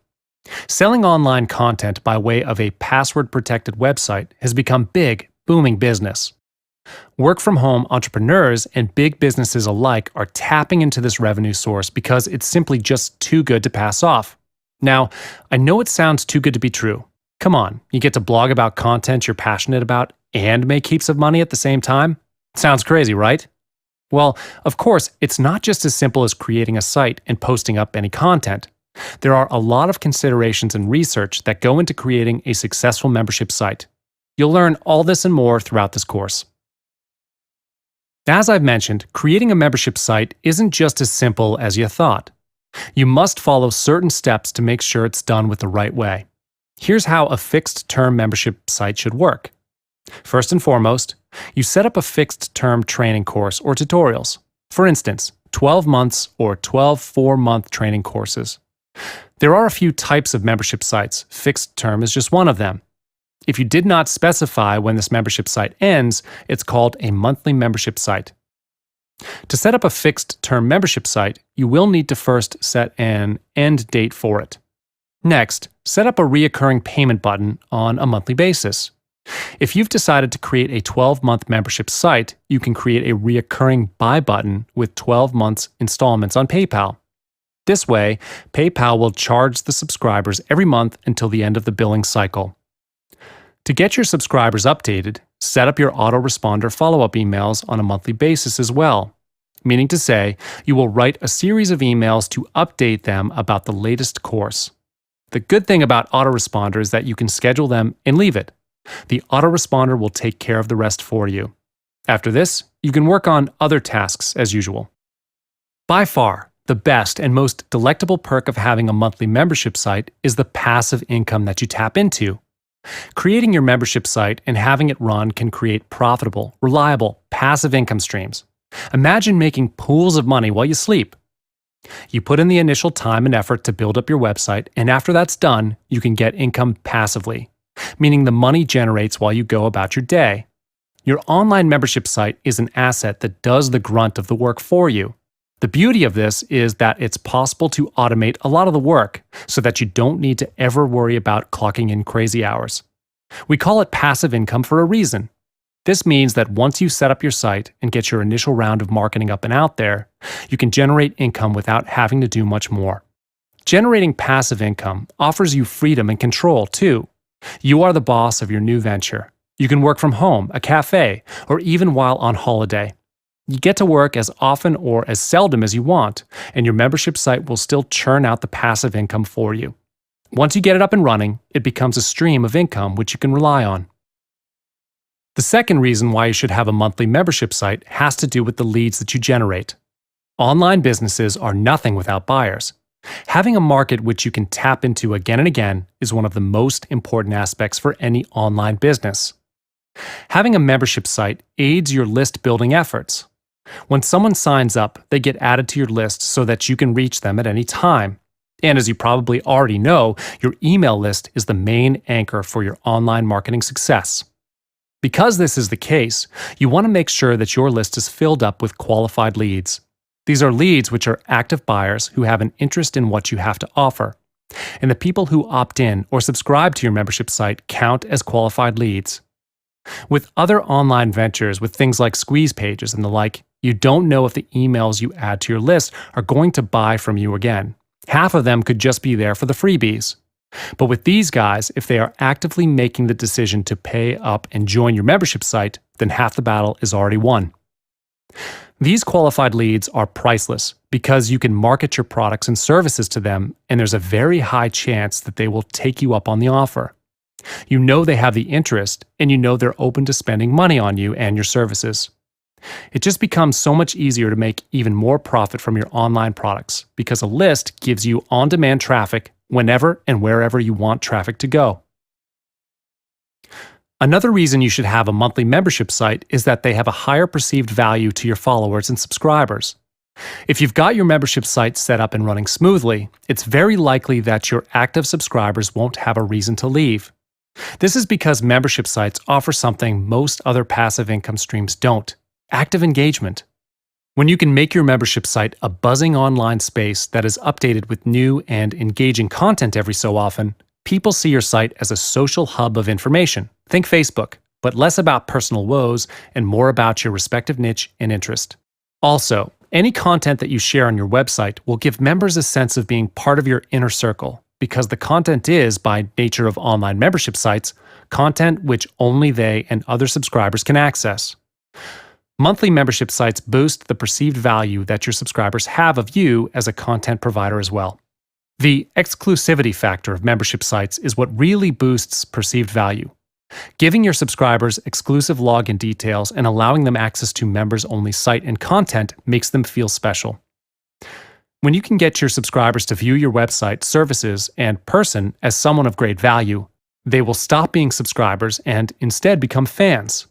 Selling online content by way of a password-protected website has become big, booming business. Work-from-home entrepreneurs and big businesses alike are tapping into this revenue source because it's simply just too good to pass off. Now, I know it sounds too good to be true. Come on, you get to blog about content you're passionate about and make heaps of money at the same time? Sounds crazy, right? Well, of course, it's not just as simple as creating a site and posting up any content. There are a lot of considerations and research that go into creating a successful membership site. You'll learn all this and more throughout this course. As I've mentioned, creating a membership site isn't just as simple as you thought. You must follow certain steps to make sure it's done with the right way. Here's how a fixed-term membership site should work. First and foremost, you set up a fixed-term training course or tutorials. For instance, 12 months or 12 4-month training courses. There are a few types of membership sites. Fixed-term is just one of them. If you did not specify when this membership site ends, it's called a monthly membership site. To set up a fixed-term membership site, you will need to first set an end date for it. Next, set up a recurring payment button on a monthly basis. If you've decided to create a 12-month membership site, you can create a recurring buy button with 12 months installments on PayPal. This way, PayPal will charge the subscribers every month until the end of the billing cycle. To get your subscribers updated, set up your autoresponder follow-up emails on a monthly basis as well. Meaning to say, you will write a series of emails to update them about the latest course. The good thing about autoresponder is that you can schedule them and leave it. The autoresponder will take care of the rest for you. After this, you can work on other tasks as usual. By far, the best and most delectable perk of having a monthly membership site is the passive income that you tap into. Creating your membership site and having it run can create profitable, reliable, passive income streams. Imagine making pools of money while you sleep. You put in the initial time and effort to build up your website, and after that's done, you can get income passively, meaning the money generates while you go about your day. Your online membership site is an asset that does the grunt of the work for you. The beauty of this is that it's possible to automate a lot of the work so that you don't need to ever worry about clocking in crazy hours. We call it passive income for a reason. This means that once you set up your site and get your initial round of marketing up and out there, you can generate income without having to do much more. Generating passive income offers you freedom and control too. You are the boss of your new venture. You can work from home, a cafe, or even while on holiday. You get to work as often or as seldom as you want, and your membership site will still churn out the passive income for you. Once you get it up and running, it becomes a stream of income which you can rely on. The second reason why you should have a monthly membership site has to do with the leads that you generate. Online businesses are nothing without buyers. Having a market which you can tap into again and again is one of the most important aspects for any online business. Having a membership site aids your list building efforts. When someone signs up, they get added to your list so that you can reach them at any time. And as you probably already know, your email list is the main anchor for your online marketing success. Because this is the case, you want to make sure that your list is filled up with qualified leads. These are leads which are active buyers who have an interest in what you have to offer. And the people who opt in or subscribe to your membership site count as qualified leads. With other online ventures with things like squeeze pages and the like, you don't know if the emails you add to your list are going to buy from you again. Half of them could just be there for the freebies. But with these guys, if they are actively making the decision to pay up and join your membership site, then half the battle is already won. These qualified leads are priceless because you can market your products and services to them, and there's a very high chance that they will take you up on the offer. You know they have the interest, and you know they're open to spending money on you and your services. It just becomes so much easier to make even more profit from your online products because a list gives you on-demand traffic whenever and wherever you want traffic to go. Another reason you should have a monthly membership site is that they have a higher perceived value to your followers and subscribers. If you've got your membership site set up and running smoothly, it's very likely that your active subscribers won't have a reason to leave. This is because membership sites offer something most other passive income streams don't: active engagement. When you can make your membership site a buzzing online space that is updated with new and engaging content every so often, people see your site as a social hub of information. Think Facebook, but less about personal woes and more about your respective niche and interest. Also, any content that you share on your website will give members a sense of being part of your inner circle, because the content is, by nature of online membership sites, content which only they and other subscribers can access. Monthly membership sites boost the perceived value that your subscribers have of you as a content provider as well. The exclusivity factor of membership sites is what really boosts perceived value. Giving your subscribers exclusive login details and allowing them access to members-only site and content makes them feel special. When you can get your subscribers to view your website, services, and person as someone of great value, they will stop being subscribers and instead become fans.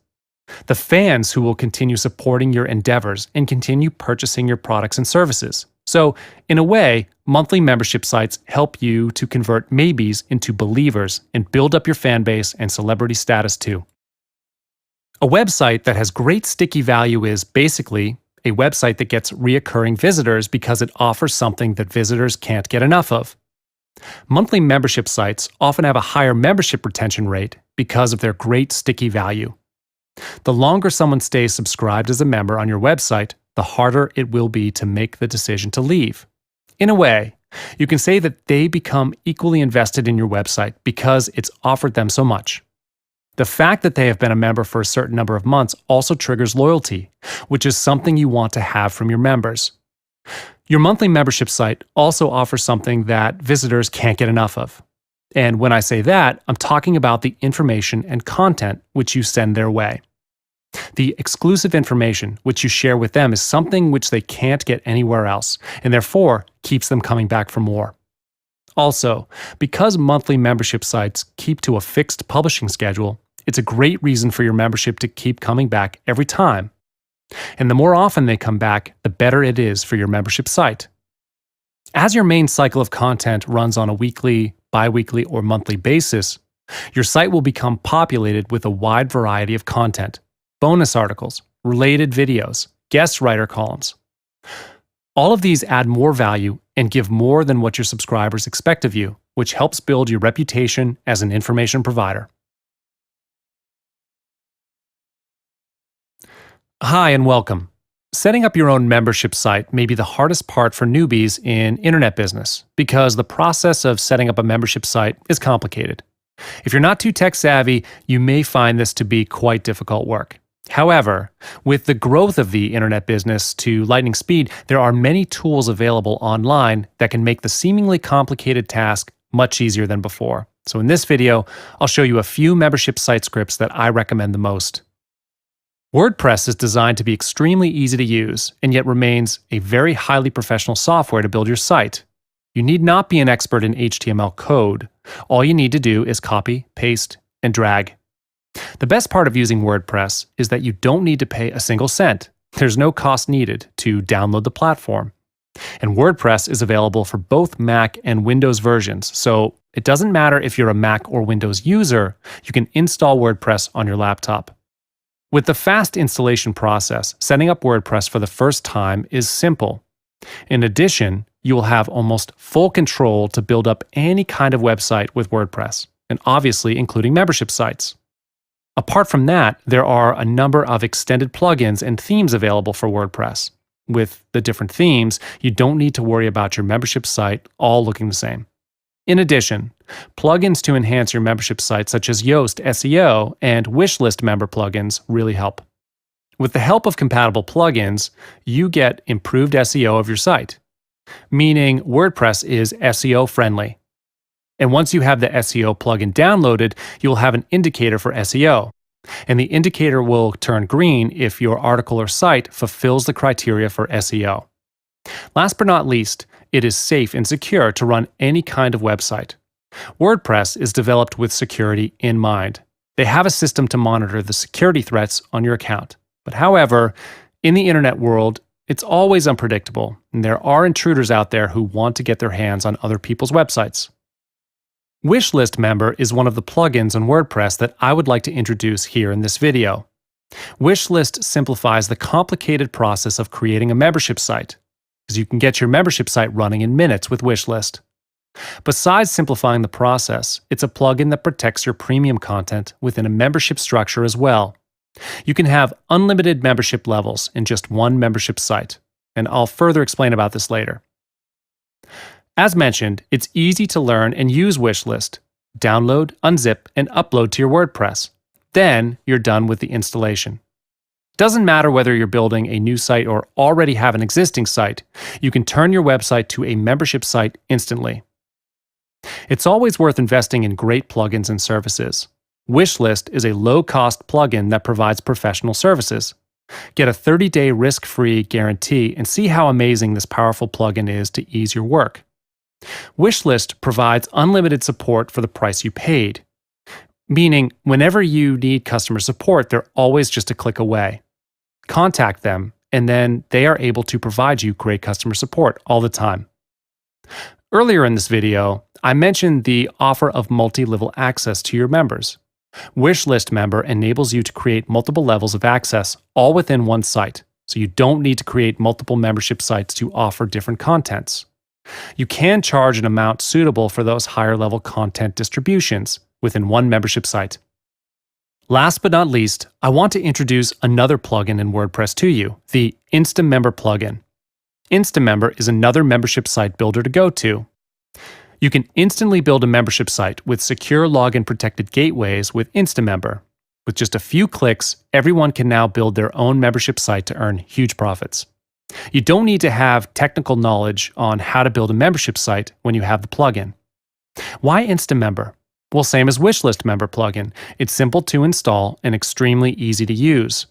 The fans who will continue supporting your endeavors and continue purchasing your products and services. So, in a way, monthly membership sites help you to convert maybes into believers and build up your fan base and celebrity status too. A website that has great sticky value is basically a website that gets reoccurring visitors because it offers something that visitors can't get enough of. Monthly membership sites often have a higher membership retention rate because of their great sticky value. The longer someone stays subscribed as a member on your website, the harder it will be to make the decision to leave. In a way, you can say that they become equally invested in your website because it's offered them so much. The fact that they have been a member for a certain number of months also triggers loyalty, which is something you want to have from your members. Your monthly membership site also offers something that visitors can't get enough of. And when I say that, I'm talking about the information and content which you send their way. The exclusive information which you share with them is something which they can't get anywhere else, and therefore keeps them coming back for more. Also, because monthly membership sites keep to a fixed publishing schedule, it's a great reason for your membership to keep coming back every time. And the more often they come back, the better it is for your membership site. As your main cycle of content runs on a weekly, bi-weekly, or monthly basis, your site will become populated with a wide variety of content: bonus articles, related videos, guest writer columns. All of these add more value and give more than what your subscribers expect of you, which helps build your reputation as an information provider. Hi and welcome. Setting up your own membership site may be the hardest part for newbies in internet business because the process of setting up a membership site is complicated. If you're not too tech savvy, you may find this to be quite difficult work. However, with the growth of the internet business to lightning speed, there are many tools available online that can make the seemingly complicated task much easier than before. So in this video, I'll show you a few membership site scripts that I recommend the most. WordPress is designed to be extremely easy to use and yet remains a very highly professional software to build your site. You need not be an expert in HTML code. All you need to do is copy, paste, and drag. The best part of using WordPress is that you don't need to pay a single cent. There's no cost needed to download the platform. And WordPress is available for both Mac and Windows versions, so it doesn't matter if you're a Mac or Windows user, you can install WordPress on your laptop. With the fast installation process, setting up WordPress for the first time is simple. In addition, you will have almost full control to build up any kind of website with WordPress, and obviously including membership sites. Apart from that, there are a number of extended plugins and themes available for WordPress. With the different themes, you don't need to worry about your membership site all looking the same. In addition, plugins to enhance your membership site such as Yoast SEO and wishlist member plugins really help. With the help of compatible plugins, you get improved SEO of your site, meaning WordPress is SEO friendly. And once you have the SEO plugin downloaded, you'll have an indicator for SEO. And the indicator will turn green if your article or site fulfills the criteria for SEO. Last but not least, it is safe and secure to run any kind of website. WordPress is developed with security in mind. They have a system to monitor the security threats on your account. But however, in the internet world, it's always unpredictable, and there are intruders out there who want to get their hands on other people's websites. Wishlist Member is one of the plugins on WordPress that I would like to introduce here in this video. Wishlist simplifies the complicated process of creating a membership site, because you can get your membership site running in minutes with Wishlist. Besides simplifying the process, it's a plugin that protects your premium content within a membership structure as well. You can have unlimited membership levels in just one membership site, and I'll further explain about this later. As mentioned, it's easy to learn and use Wishlist. Download, unzip, and upload to your WordPress. Then you're done with the installation. Doesn't matter whether you're building a new site or already have an existing site, you can turn your website to a membership site instantly. It's always worth investing in great plugins and services. Wishlist is a low-cost plugin that provides professional services. Get a 30-day risk-free guarantee and see how amazing this powerful plugin is to ease your work. Wishlist provides unlimited support for the price you paid, meaning whenever you need customer support, they're always just a click away. Contact them, and then they are able to provide you great customer support all the time. Earlier in this video, I mentioned the offer of multi-level access to your members. Wishlist Member enables you to create multiple levels of access all within one site, so you don't need to create multiple membership sites to offer different contents. You can charge an amount suitable for those higher-level content distributions within one membership site. Last but not least, I want to introduce another plugin in WordPress to you, the InstaMember plugin. InstaMember is another membership site builder to go to. You can instantly build a membership site with secure login-protected gateways with InstaMember. With just a few clicks, everyone can now build their own membership site to earn huge profits. You don't need to have technical knowledge on how to build a membership site when you have the plugin. Why InstaMember? Well, same as Wishlist Member plugin. It's simple to install and extremely easy to use.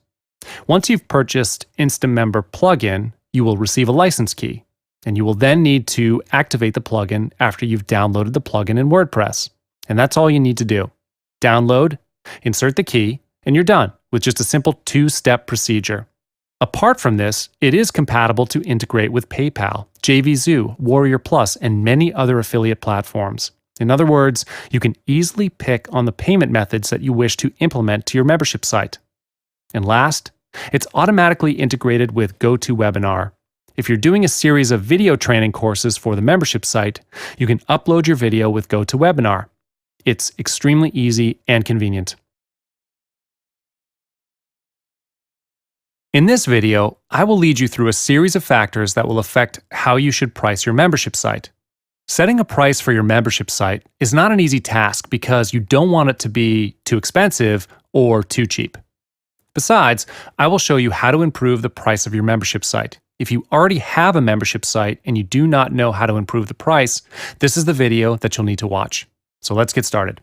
Once you've purchased InstaMember plugin, you will receive a license key, and you will then need to activate the plugin after you've downloaded the plugin in WordPress. And that's all you need to do. Download, insert the key, and you're done with just a simple two-step procedure. Apart from this, it is compatible to integrate with PayPal, JVZoo, Warrior Plus, and many other affiliate platforms. In other words, you can easily pick on the payment methods that you wish to implement to your membership site. And last, it's automatically integrated with GoToWebinar. If you're doing a series of video training courses for the membership site, you can upload your video with GoToWebinar. It's extremely easy and convenient. In this video, I will lead you through a series of factors that will affect how you should price your membership site. Setting a price for your membership site is not an easy task because you don't want it to be too expensive or too cheap. Besides, I will show you how to improve the price of your membership site. If you already have a membership site and you do not know how to improve the price, this is the video that you'll need to watch. So let's get started.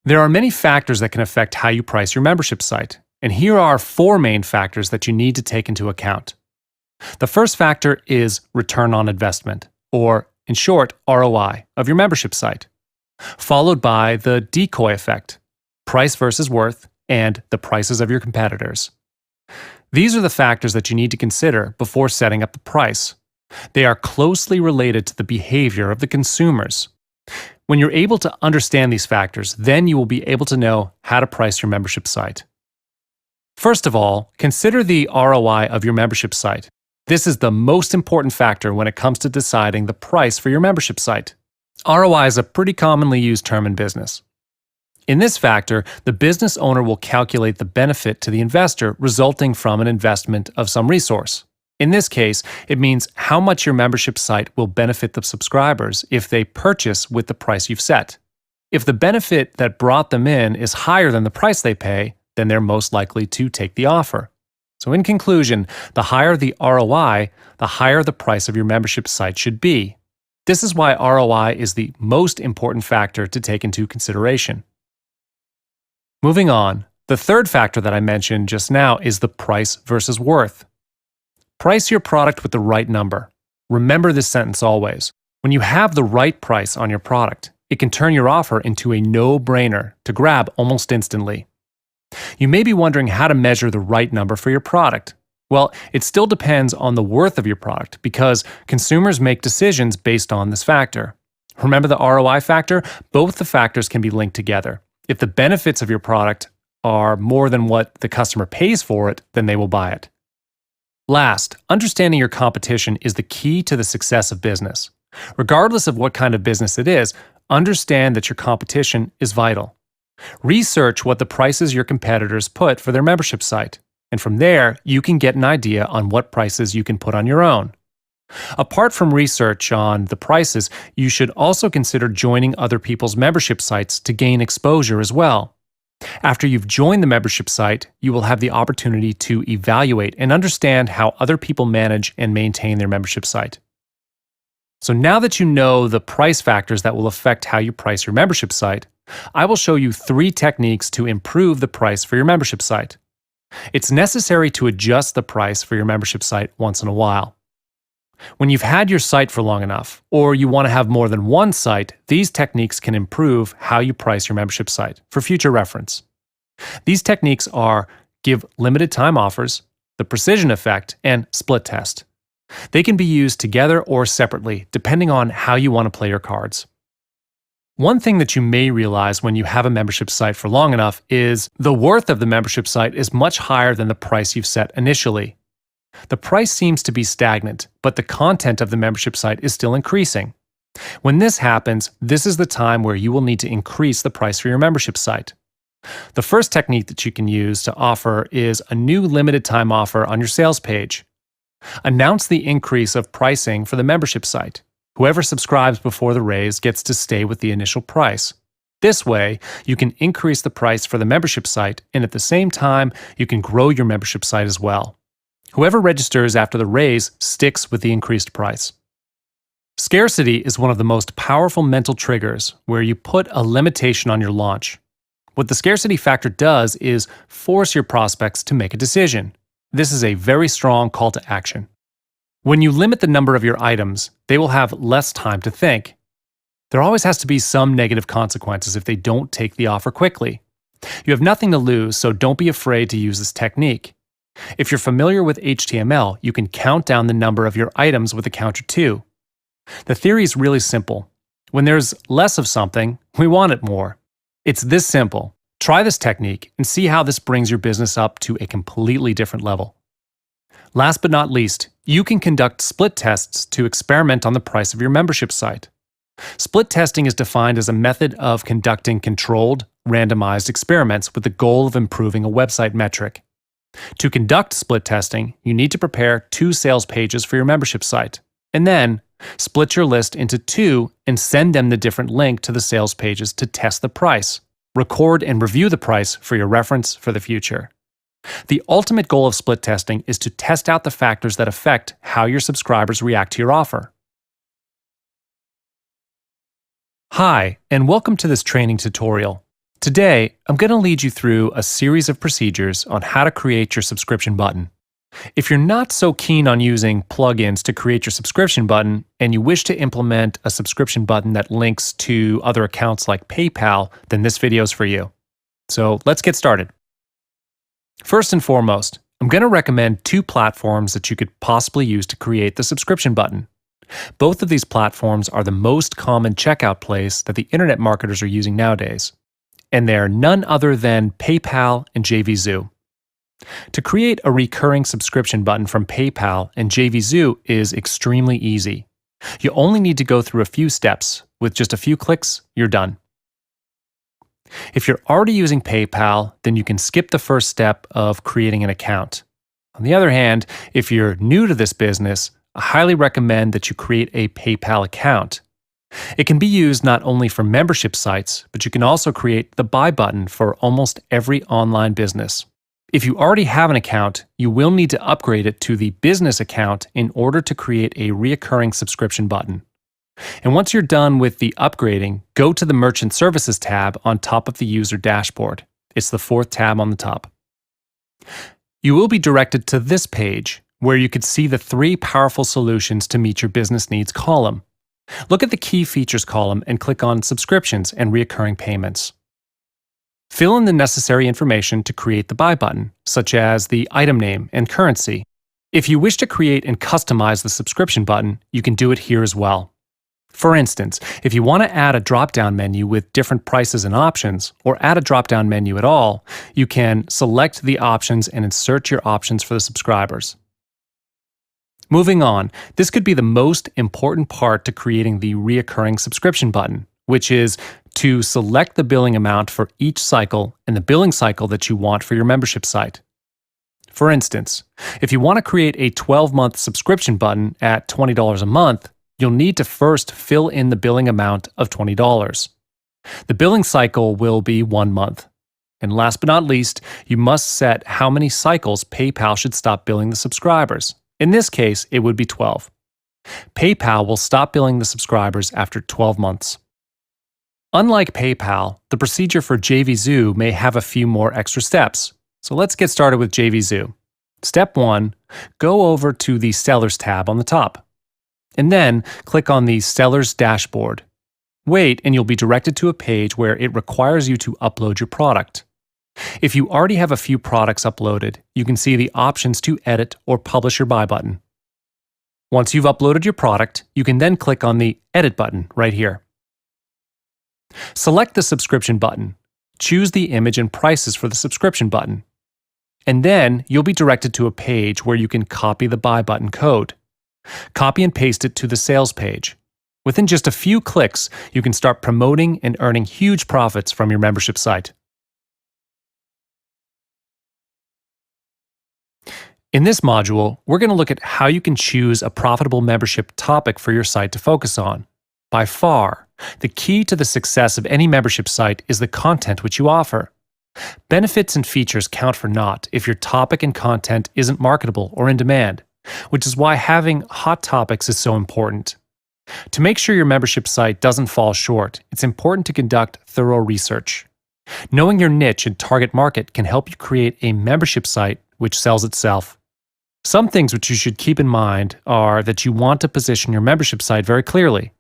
There are many factors that can affect how you price your membership site, and here are 4 main factors that you need to take into account. The first factor is return on investment, or in short, ROI, of your membership site, followed by the decoy effect, price versus worth, and the prices of your competitors. These are the factors that you need to consider before setting up the price. They are closely related to the behavior of the consumers. When you're able to understand these factors, then you will be able to know how to price your membership site. First of all, consider the ROI of your membership site. This is the most important factor when it comes to deciding the price for your membership site. ROI is a pretty commonly used term in business. In this factor, the business owner will calculate the benefit to the investor resulting from an investment of some resource. In this case, it means how much your membership site will benefit the subscribers if they purchase with the price you've set. If the benefit that brought them in is higher than the price they pay, then they're most likely to take the offer. So in conclusion, the higher the ROI, the higher the price of your membership site should be. This is why ROI is the most important factor to take into consideration. Moving on, the third factor that I mentioned just now is the price versus worth. Price your product with the right number. Remember this sentence always. When you have the right price on your product, it can turn your offer into a no-brainer to grab almost instantly. You may be wondering how to measure the right number for your product. Well, it still depends on the worth of your product because consumers make decisions based on this factor. Remember the ROI factor? Both the factors can be linked together. If the benefits of your product are more than what the customer pays for it, then they will buy it. Last, understanding your competition is the key to the success of business. Regardless of what kind of business it is, understand that your competition is vital. Research what the prices your competitors put for their membership site, and from there, you can get an idea on what prices you can put on your own. Apart from research on the prices, you should also consider joining other people's membership sites to gain exposure as well. After you've joined the membership site, you will have the opportunity to evaluate and understand how other people manage and maintain their membership site. So now that you know the price factors that will affect how you price your membership site, I will show you 3 techniques to improve the price for your membership site. It's necessary to adjust the price for your membership site once in a while. When you've had your site for long enough, or you want to have more than one site, these techniques can improve how you price your membership site for future reference. These techniques are give limited time offers, the precision effect, and split test. They can be used together or separately, depending on how you want to play your cards. One thing that you may realize when you have a membership site for long enough is the worth of the membership site is much higher than the price you've set initially. The price seems to be stagnant, but the content of the membership site is still increasing. When this happens, this is the time where you will need to increase the price for your membership site. The first technique that you can use to offer is a new limited time offer on your sales page. Announce the increase of pricing for the membership site. Whoever subscribes before the raise gets to stay with the initial price. This way, you can increase the price for the membership site, and at the same time, you can grow your membership site as well. Whoever registers after the raise sticks with the increased price. Scarcity is one of the most powerful mental triggers where you put a limitation on your launch. What the scarcity factor does is force your prospects to make a decision. This is a very strong call to action. When you limit the number of your items, they will have less time to think. There always has to be some negative consequences if they don't take the offer quickly. You have nothing to lose, so don't be afraid to use this technique. If you're familiar with HTML, you can count down the number of your items with a counter too. The theory is really simple. When there's less of something, we want it more. It's this simple. Try this technique and see how this brings your business up to a completely different level. Last but not least, you can conduct split tests to experiment on the price of your membership site. Split testing is defined as a method of conducting controlled, randomized experiments with the goal of improving a website metric. To conduct split testing, you need to prepare 2 sales pages for your membership site, and then split your list into 2 and send them the different link to the sales pages to test the price. Record and review the price for your reference for the future. The ultimate goal of split testing is to test out the factors that affect how your subscribers react to your offer. Hi, and welcome to this training tutorial. Today, I'm going to lead you through a series of procedures on how to create your subscription button. If you're not so keen on using plugins to create your subscription button, and you wish to implement a subscription button that links to other accounts like PayPal, then this video is for you. So let's get started. First and foremost, I'm going to recommend 2 platforms that you could possibly use to create the subscription button. Both of these platforms are the most common checkout place that the internet marketers are using nowadays, and they're none other than PayPal and JVZoo. To create a recurring subscription button from PayPal and JVZoo is extremely easy. You only need to go through a few steps. With just a few clicks, you're done. If you're already using PayPal, then you can skip the first step of creating an account. On the other hand, if you're new to this business, I highly recommend that you create a PayPal account. It can be used not only for membership sites, but you can also create the buy button for almost every online business. If you already have an account, you will need to upgrade it to the business account in order to create a recurring subscription button. And once you're done with the upgrading, go to the Merchant Services tab on top of the user dashboard. It's the 4th tab on the top. You will be directed to this page, where you could see the 3 powerful solutions to meet your business needs column. Look at the key features column and click on subscriptions and recurring payments. Fill in the necessary information to create the buy button, such as the item name and currency. If you wish to create and customize the subscription button, you can do it here as well. For instance, if you want to add a drop-down menu with different prices and options, or add a drop-down menu at all, you can select the options and insert your options for the subscribers. Moving on, this could be the most important part to creating the reoccurring subscription button, which is to select the billing amount for each cycle and the billing cycle that you want for your membership site. For instance, if you want to create a 12-month subscription button at $20 a month, you'll need to first fill in the billing amount of $20. The billing cycle will be 1 month. And last but not least, you must set how many cycles PayPal should stop billing the subscribers. In this case, it would be 12. PayPal will stop billing the subscribers after 12 months. Unlike PayPal, the procedure for JVZoo may have a few more extra steps. So let's get started with JVZoo. Step 1, go over to the Sellers tab on the top. And then click on the Sellers dashboard. Wait, and you'll be directed to a page where it requires you to upload your product. If you already have a few products uploaded, you can see the options to edit or publish your buy button. Once you've uploaded your product, you can then click on the Edit button right here. Select the subscription button. Choose the image and prices for the subscription button. And then you'll be directed to a page where you can copy the buy button code. Copy and paste it to the sales page. Within just a few clicks, you can start promoting and earning huge profits from your membership site. In this module, we're going to look at how you can choose a profitable membership topic for your site to focus on. By far, the key to the success of any membership site is the content which you offer. Benefits and features count for naught if your topic and content isn't marketable or in demand, which is why having hot topics is so important. To make sure your membership site doesn't fall short, it's important to conduct thorough research. Knowing your niche and target market can help you create a membership site which sells itself. Some things which you should keep in mind are that you want to position your membership site very clearly.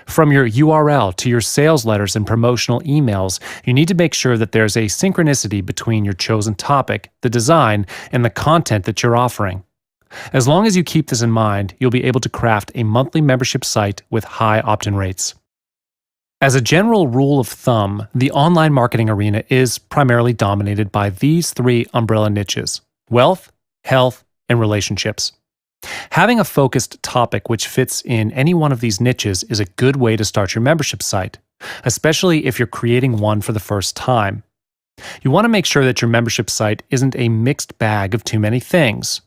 From your URL to your sales letters and promotional emails, you need to make sure that there's a synchronicity between your chosen topic, the design, and the content that you're offering. As long as you keep this in mind, you'll be able to craft a monthly membership site with high opt-in rates. As a general rule of thumb, the online marketing arena is primarily dominated by these 3 umbrella niches: wealth, health, and relationships. Having a focused topic which fits in any one of these niches is a good way to start your membership site, especially if you're creating one for the first time. You want to make sure that your membership site isn't a mixed bag of too many things.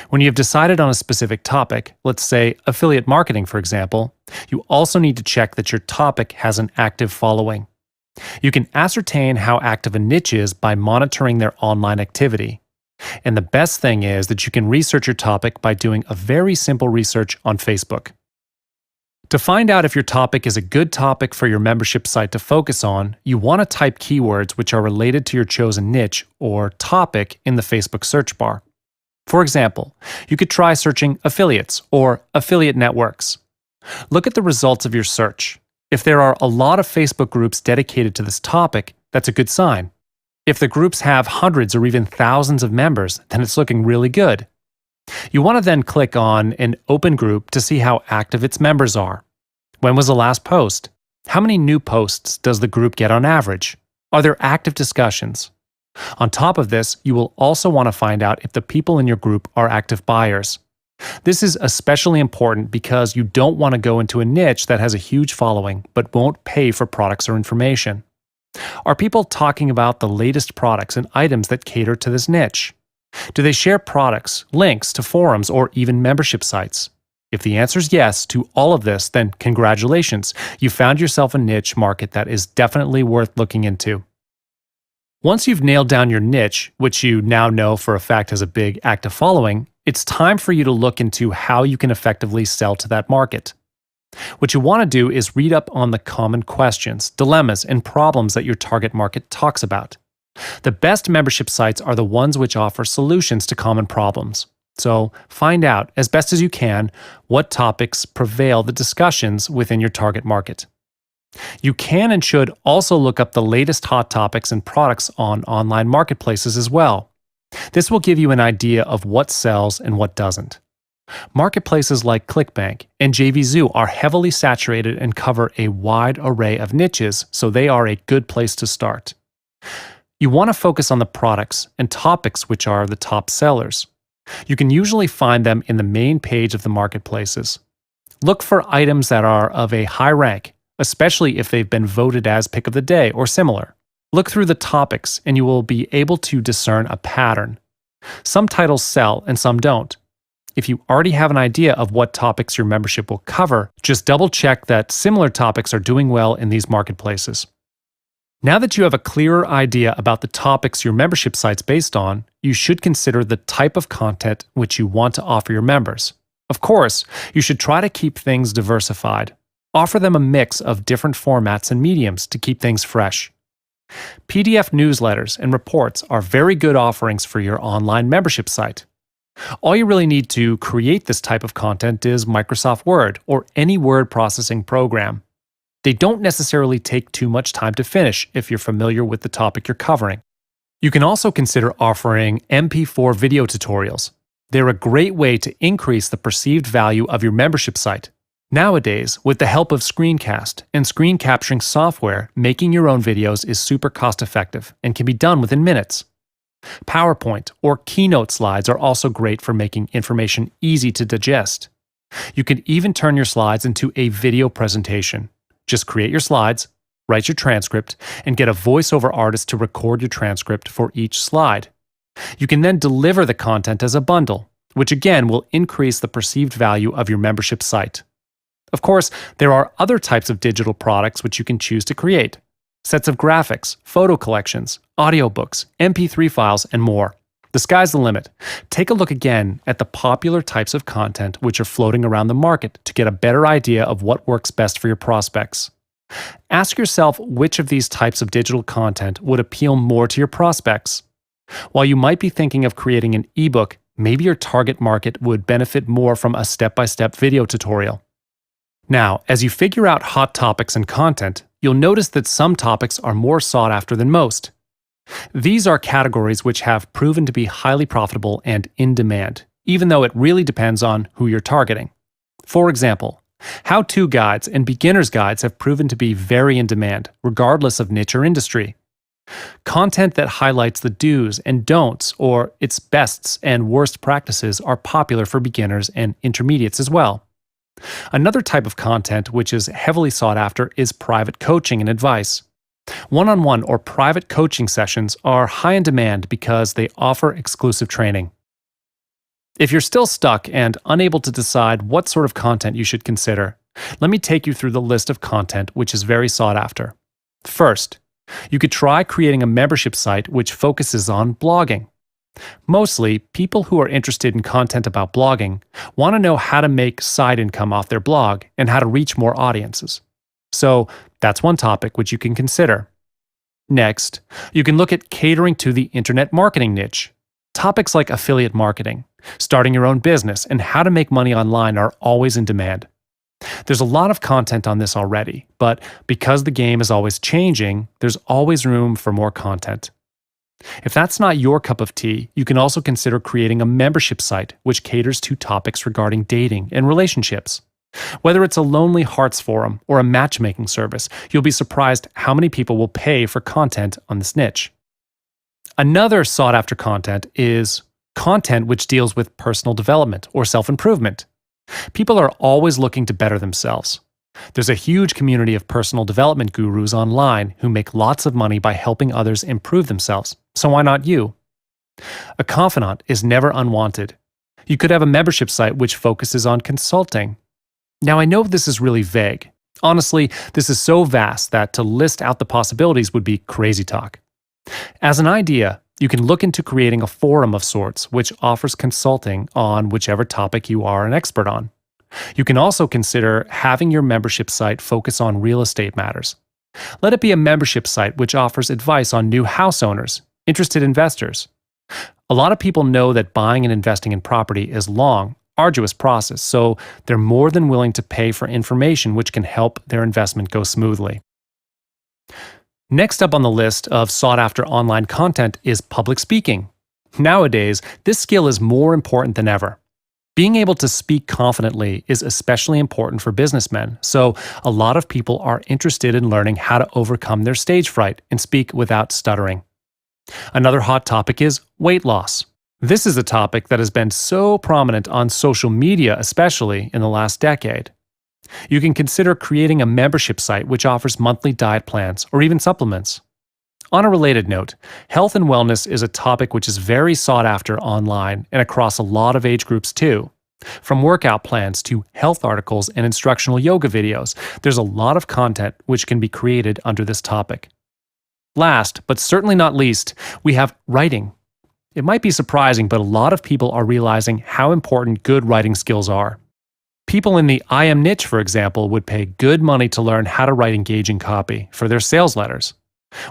When you have decided on a specific topic, let's say affiliate marketing for example, you also need to check that your topic has an active following. You can ascertain how active a niche is by monitoring their online activity. And the best thing is that you can research your topic by doing a very simple research on Facebook. To find out if your topic is a good topic for your membership site to focus on, you want to type keywords which are related to your chosen niche or topic in the Facebook search bar. For example, you could try searching affiliates or affiliate networks. Look at the results of your search. If there are a lot of Facebook groups dedicated to this topic, that's a good sign. If the groups have hundreds or even thousands of members, then it's looking really good. You want to then click on an open group to see how active its members are. When was the last post? How many new posts does the group get on average? Are there active discussions? On top of this, you will also want to find out if the people in your group are active buyers. This is especially important because you don't want to go into a niche that has a huge following but won't pay for products or information. Are people talking about the latest products and items that cater to this niche? Do they share products, links to forums, or even membership sites? If the answer is yes to all of this, then congratulations, you found yourself a niche market that is definitely worth looking into. Once you've nailed down your niche, which you now know for a fact has a big active following, it's time for you to look into how you can effectively sell to that market. What you want to do is read up on the common questions, dilemmas, and problems that your target market talks about. The best membership sites are the ones which offer solutions to common problems. So find out, as best as you can, what topics prevail the discussions within your target market. You can and should also look up the latest hot topics and products on online marketplaces as well. This will give you an idea of what sells and what doesn't. Marketplaces like ClickBank and JVZoo are heavily saturated and cover a wide array of niches, so they are a good place to start. You want to focus on the products and topics which are the top sellers. You can usually find them in the main page of the marketplaces. Look for items that are of a high rank, especially if they've been voted as pick of the day or similar. Look through the topics and you will be able to discern a pattern. Some titles sell and some don't. If you already have an idea of what topics your membership will cover, just double check that similar topics are doing well in these marketplaces. Now that you have a clearer idea about the topics your membership site's based on, you should consider the type of content which you want to offer your members. Of course, you should try to keep things diversified. Offer them a mix of different formats and mediums to keep things fresh. PDF newsletters and reports are very good offerings for your online membership site. All you really need to create this type of content is Microsoft Word or any word processing program. They don't necessarily take too much time to finish if you're familiar with the topic you're covering. You can also consider offering MP4 video tutorials. They're a great way to increase the perceived value of your membership site. Nowadays, with the help of screencast and screen capturing software, making your own videos is super cost-effective and can be done within minutes. PowerPoint or Keynote slides are also great for making information easy to digest. You can even turn your slides into a video presentation. Just create your slides, write your transcript, and get a voiceover artist to record your transcript for each slide. You can then deliver the content as a bundle, which again will increase the perceived value of your membership site. Of course, there are other types of digital products which you can choose to create. Sets of graphics, photo collections, audiobooks, MP3 files, and more. The sky's the limit. Take a look again at the popular types of content which are floating around the market to get a better idea of what works best for your prospects. Ask yourself which of these types of digital content would appeal more to your prospects. While you might be thinking of creating an ebook, maybe your target market would benefit more from a step-by-step video tutorial. Now, as you figure out hot topics and content, you'll notice that some topics are more sought after than most. These are categories which have proven to be highly profitable and in demand, even though it really depends on who you're targeting. For example, how-to guides and beginner's guides have proven to be very in demand, regardless of niche or industry. Content that highlights the do's and don'ts, or its bests and worst practices, are popular for beginners and intermediates as well. Another type of content which is heavily sought after is private coaching and advice. One-on-one or private coaching sessions are high in demand because they offer exclusive training. If you're still stuck and unable to decide what sort of content you should consider, let me take you through the list of content which is very sought after. First, you could try creating a membership site which focuses on blogging. Mostly, people who are interested in content about blogging want to know how to make side income off their blog and how to reach more audiences. So that's one topic which you can consider. Next, you can look at catering to the internet marketing niche. Topics like affiliate marketing, starting your own business, and how to make money online are always in demand. There's a lot of content on this already, but because the game is always changing, there's always room for more content. If that's not your cup of tea, you can also consider creating a membership site which caters to topics regarding dating and relationships. Whether it's a Lonely Hearts forum or a matchmaking service, you'll be surprised how many people will pay for content on this niche. Another sought-after content is content which deals with personal development or self-improvement. People are always looking to better themselves. There's a huge community of personal development gurus online who make lots of money by helping others improve themselves, so why not you? A confidant is never unwanted. You could have a membership site which focuses on consulting. Now, I know this is really vague. Honestly, this is so vast that to list out the possibilities would be crazy talk. As an idea, you can look into creating a forum of sorts which offers consulting on whichever topic you are an expert on. You can also consider having your membership site focus on real estate matters. Let it be a membership site which offers advice on new house owners, interested investors. A lot of people know that buying and investing in property is long, arduous process, so they're more than willing to pay for information which can help their investment go smoothly. Next up on the list of sought-after online content is public speaking. Nowadays, this skill is more important than ever. Being able to speak confidently is especially important for businessmen, so a lot of people are interested in learning how to overcome their stage fright and speak without stuttering. Another hot topic is weight loss. This is a topic that has been so prominent on social media, especially in the last decade. You can consider creating a membership site which offers monthly diet plans or even supplements. On a related note, health and wellness is a topic which is very sought after online and across a lot of age groups too. From workout plans to health articles and instructional yoga videos, there's a lot of content which can be created under this topic. Last, but certainly not least, we have writing. It might be surprising, but a lot of people are realizing how important good writing skills are. People in the I am niche, for example, would pay good money to learn how to write engaging copy for their sales letters.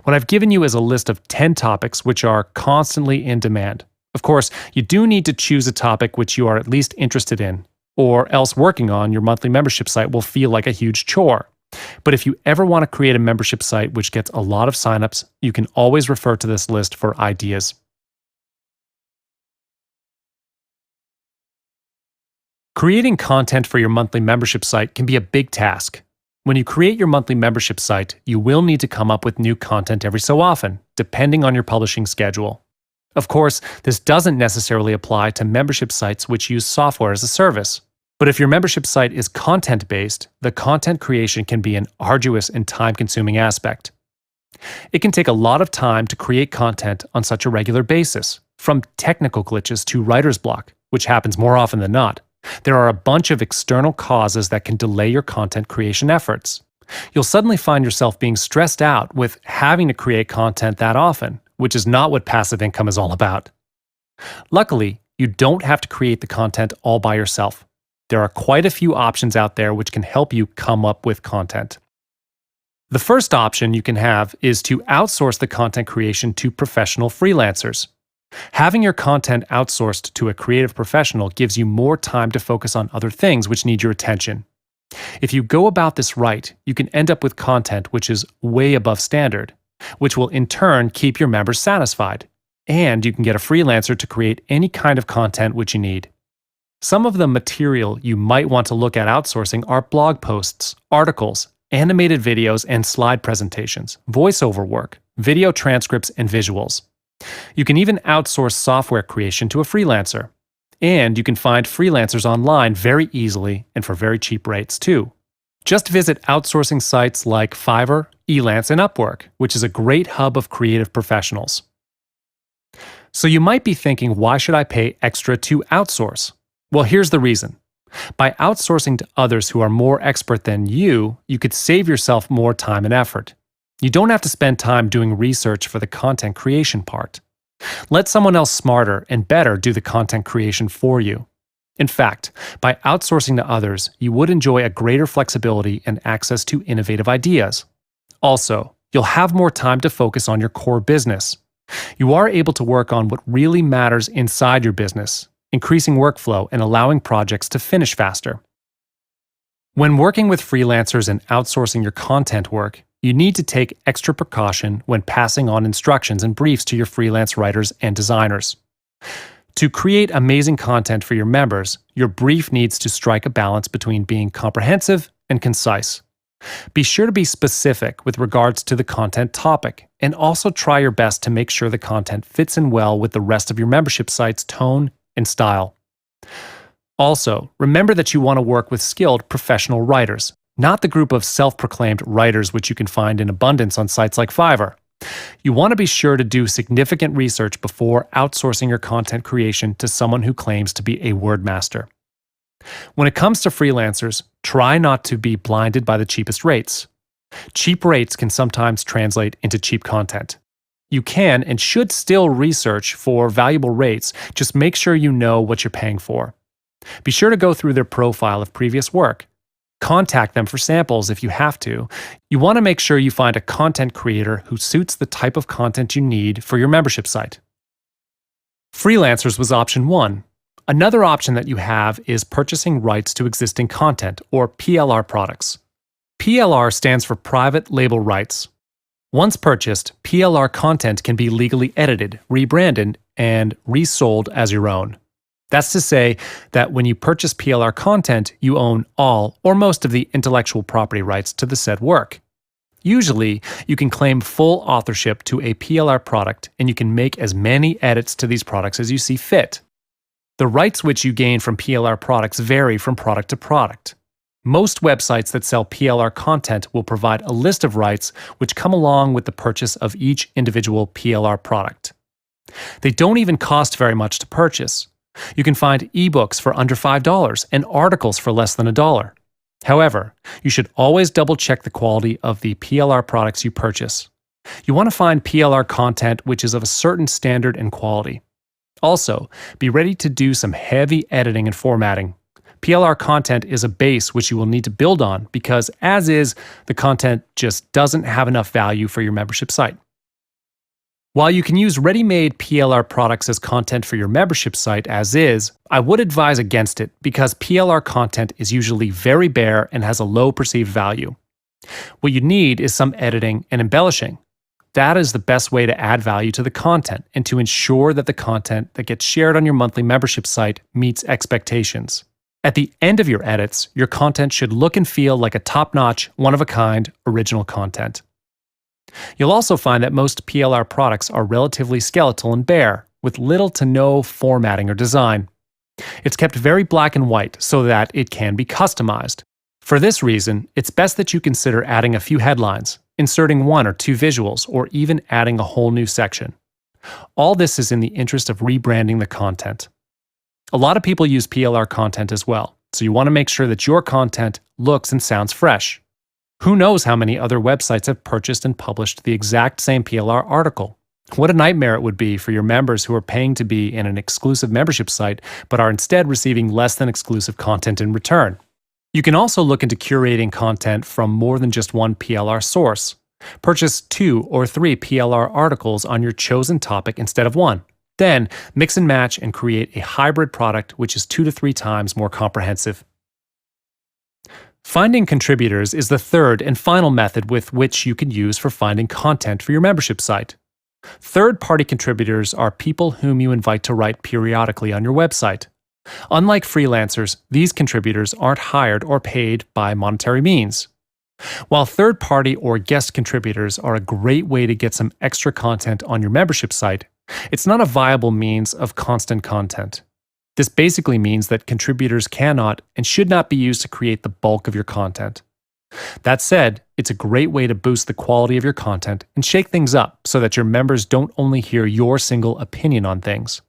What I've given you is a list of 10 topics which are constantly in demand. Of course, you do need to choose a topic which you are at least interested in, or else working on your monthly membership site will feel like a huge chore. But if you ever want to create a membership site which gets a lot of signups, you can always refer to this list for ideas. Creating content for your monthly membership site can be a big task. When you create your monthly membership site, you will need to come up with new content every so often, depending on your publishing schedule. Of course, this doesn't necessarily apply to membership sites which use software as a service. But if your membership site is content-based, the content creation can be an arduous and time-consuming aspect. It can take a lot of time to create content on such a regular basis, from technical glitches to writer's block, which happens more often than not. There are a bunch of external causes that can delay your content creation efforts. You'll suddenly find yourself being stressed out with having to create content that often, which is not what passive income is all about. Luckily, you don't have to create the content all by yourself. There are quite a few options out there which can help you come up with content. The first option you can have is to outsource the content creation to professional freelancers. Having your content outsourced to a creative professional gives you more time to focus on other things which need your attention. If you go about this right, you can end up with content which is way above standard, which will in turn keep your members satisfied. And you can get a freelancer to create any kind of content which you need. Some of the material you might want to look at outsourcing are blog posts, articles, animated videos and slide presentations, voiceover work, video transcripts, and visuals. You can even outsource software creation to a freelancer. And you can find freelancers online very easily and for very cheap rates too. Just visit outsourcing sites like Fiverr, Elance, and Upwork, which is a great hub of creative professionals. So you might be thinking, why should I pay extra to outsource? Well, here's the reason. By outsourcing to others who are more expert than you could save yourself more time and effort. You don't have to spend time doing research for the content creation part. Let someone else smarter and better do the content creation for you. In fact, by outsourcing to others, you would enjoy a greater flexibility and access to innovative ideas. Also, you'll have more time to focus on your core business. You are able to work on what really matters inside your business, increasing workflow and allowing projects to finish faster. When working with freelancers and outsourcing your content work, you need to take extra precaution when passing on instructions and briefs to your freelance writers and designers. To create amazing content for your members, your brief needs to strike a balance between being comprehensive and concise. Be sure to be specific with regards to the content topic, and also try your best to make sure the content fits in well with the rest of your membership site's tone and style. Also, remember that you want to work with skilled professional writers, not the group of self-proclaimed writers which you can find in abundance on sites like Fiverr. You want to be sure to do significant research before outsourcing your content creation to someone who claims to be a word master. When it comes to freelancers, try not to be blinded by the cheapest rates. Cheap rates can sometimes translate into cheap content. You can and should still research for valuable rates, just make sure you know what you're paying for. Be sure to go through their profile of previous work. Contact them for samples if you have to. You want to make sure you find a content creator who suits the type of content you need for your membership site. Freelancers was option 1. Another option that you have is purchasing rights to existing content, or PLR products. PLR stands for Private Label Rights. Once purchased, PLR content can be legally edited, rebranded, and resold as your own. That's to say that when you purchase PLR content, you own all or most of the intellectual property rights to the said work. Usually, you can claim full authorship to a PLR product, and you can make as many edits to these products as you see fit. The rights which you gain from PLR products vary from product to product. Most websites that sell PLR content will provide a list of rights which come along with the purchase of each individual PLR product. They don't even cost very much to purchase. You can find ebooks for under $5 and articles for less than $1. However, you should always double check the quality of the PLR products you purchase. You want to find PLR content which is of a certain standard and quality. Also, be ready to do some heavy editing and formatting. PLR content is a base which you will need to build on because, as is, the content just doesn't have enough value for your membership site. While you can use ready-made PLR products as content for your membership site as is, I would advise against it because PLR content is usually very bare and has a low perceived value. What you need is some editing and embellishing. That is the best way to add value to the content and to ensure that the content that gets shared on your monthly membership site meets expectations. At the end of your edits, your content should look and feel like a top-notch, one-of-a-kind, original content. You'll also find that most PLR products are relatively skeletal and bare, with little to no formatting or design. It's kept very black and white so that it can be customized. For this reason, it's best that you consider adding a few headlines, inserting 1 or 2 visuals, or even adding a whole new section. All this is in the interest of rebranding the content. A lot of people use PLR content as well, so you want to make sure that your content looks and sounds fresh. Who knows how many other websites have purchased and published the exact same PLR article? What a nightmare it would be for your members who are paying to be in an exclusive membership site but are instead receiving less than exclusive content in return. You can also look into curating content from more than just one PLR source. Purchase 2 or 3 PLR articles on your chosen topic instead of 1. Then, mix and match and create a hybrid product which is 2 to 3 times more comprehensive. Finding contributors is the third and final method with which you can use for finding content for your membership site. Third-party contributors are people whom you invite to write periodically on your website. Unlike freelancers, these contributors aren't hired or paid by monetary means. While third-party or guest contributors are a great way to get some extra content on your membership site, it's not a viable means of constant content. This basically means that contributors cannot and should not be used to create the bulk of your content. That said, it's a great way to boost the quality of your content and shake things up so that your members don't only hear your single opinion on things.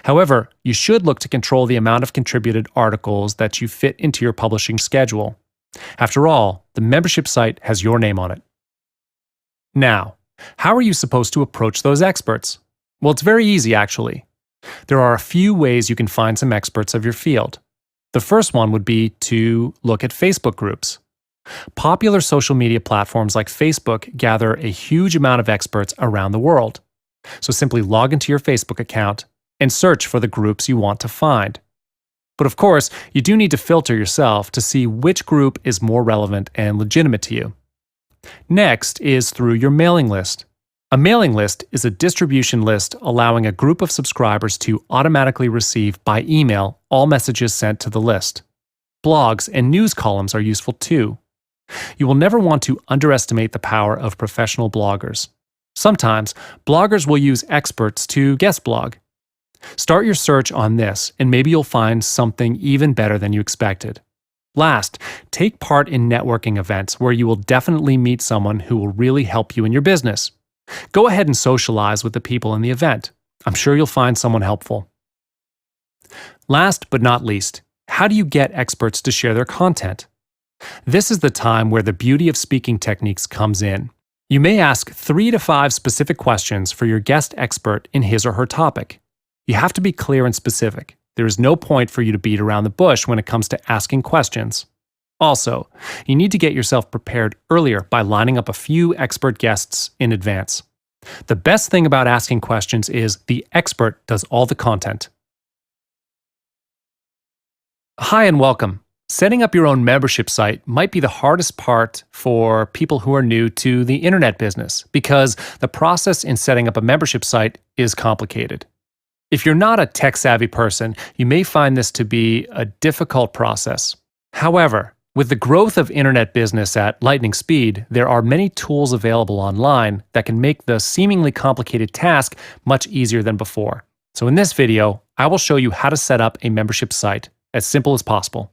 However, you should look to control the amount of contributed articles that you fit into your publishing schedule. After all, the membership site has your name on it. Now, how are you supposed to approach those experts? Well, it's very easy actually. There are a few ways you can find some experts of your field. The first one would be to look at Facebook groups. Popular social media platforms like Facebook gather a huge amount of experts around the world. So simply log into your Facebook account and search for the groups you want to find. But of course, you do need to filter yourself to see which group is more relevant and legitimate to you. Next is through your mailing list. A mailing list is a distribution list allowing a group of subscribers to automatically receive by email all messages sent to the list. Blogs and news columns are useful too. You will never want to underestimate the power of professional bloggers. Sometimes, bloggers will use experts to guest blog. Start your search on this, and maybe you'll find something even better than you expected. Last, take part in networking events where you will definitely meet someone who will really help you in your business. Go ahead and socialize with the people in the event. I'm sure you'll find someone helpful. Last but not least, how do you get experts to share their content? This is the time where the beauty of speaking techniques comes in. You may ask 3 to 5 specific questions for your guest expert in his or her topic. You have to be clear and specific. There is no point for you to beat around the bush when it comes to asking questions. Also, you need to get yourself prepared earlier by lining up a few expert guests in advance. The best thing about asking questions is the expert does all the content. Hi and welcome. Setting up your own membership site might be the hardest part for people who are new to the internet business because the process in setting up a membership site is complicated. If you're not a tech-savvy person, you may find this to be a difficult process. However, with the growth of internet business at lightning speed, there are many tools available online that can make the seemingly complicated task much easier than before. So in this video, I will show you how to set up a membership site as simple as possible.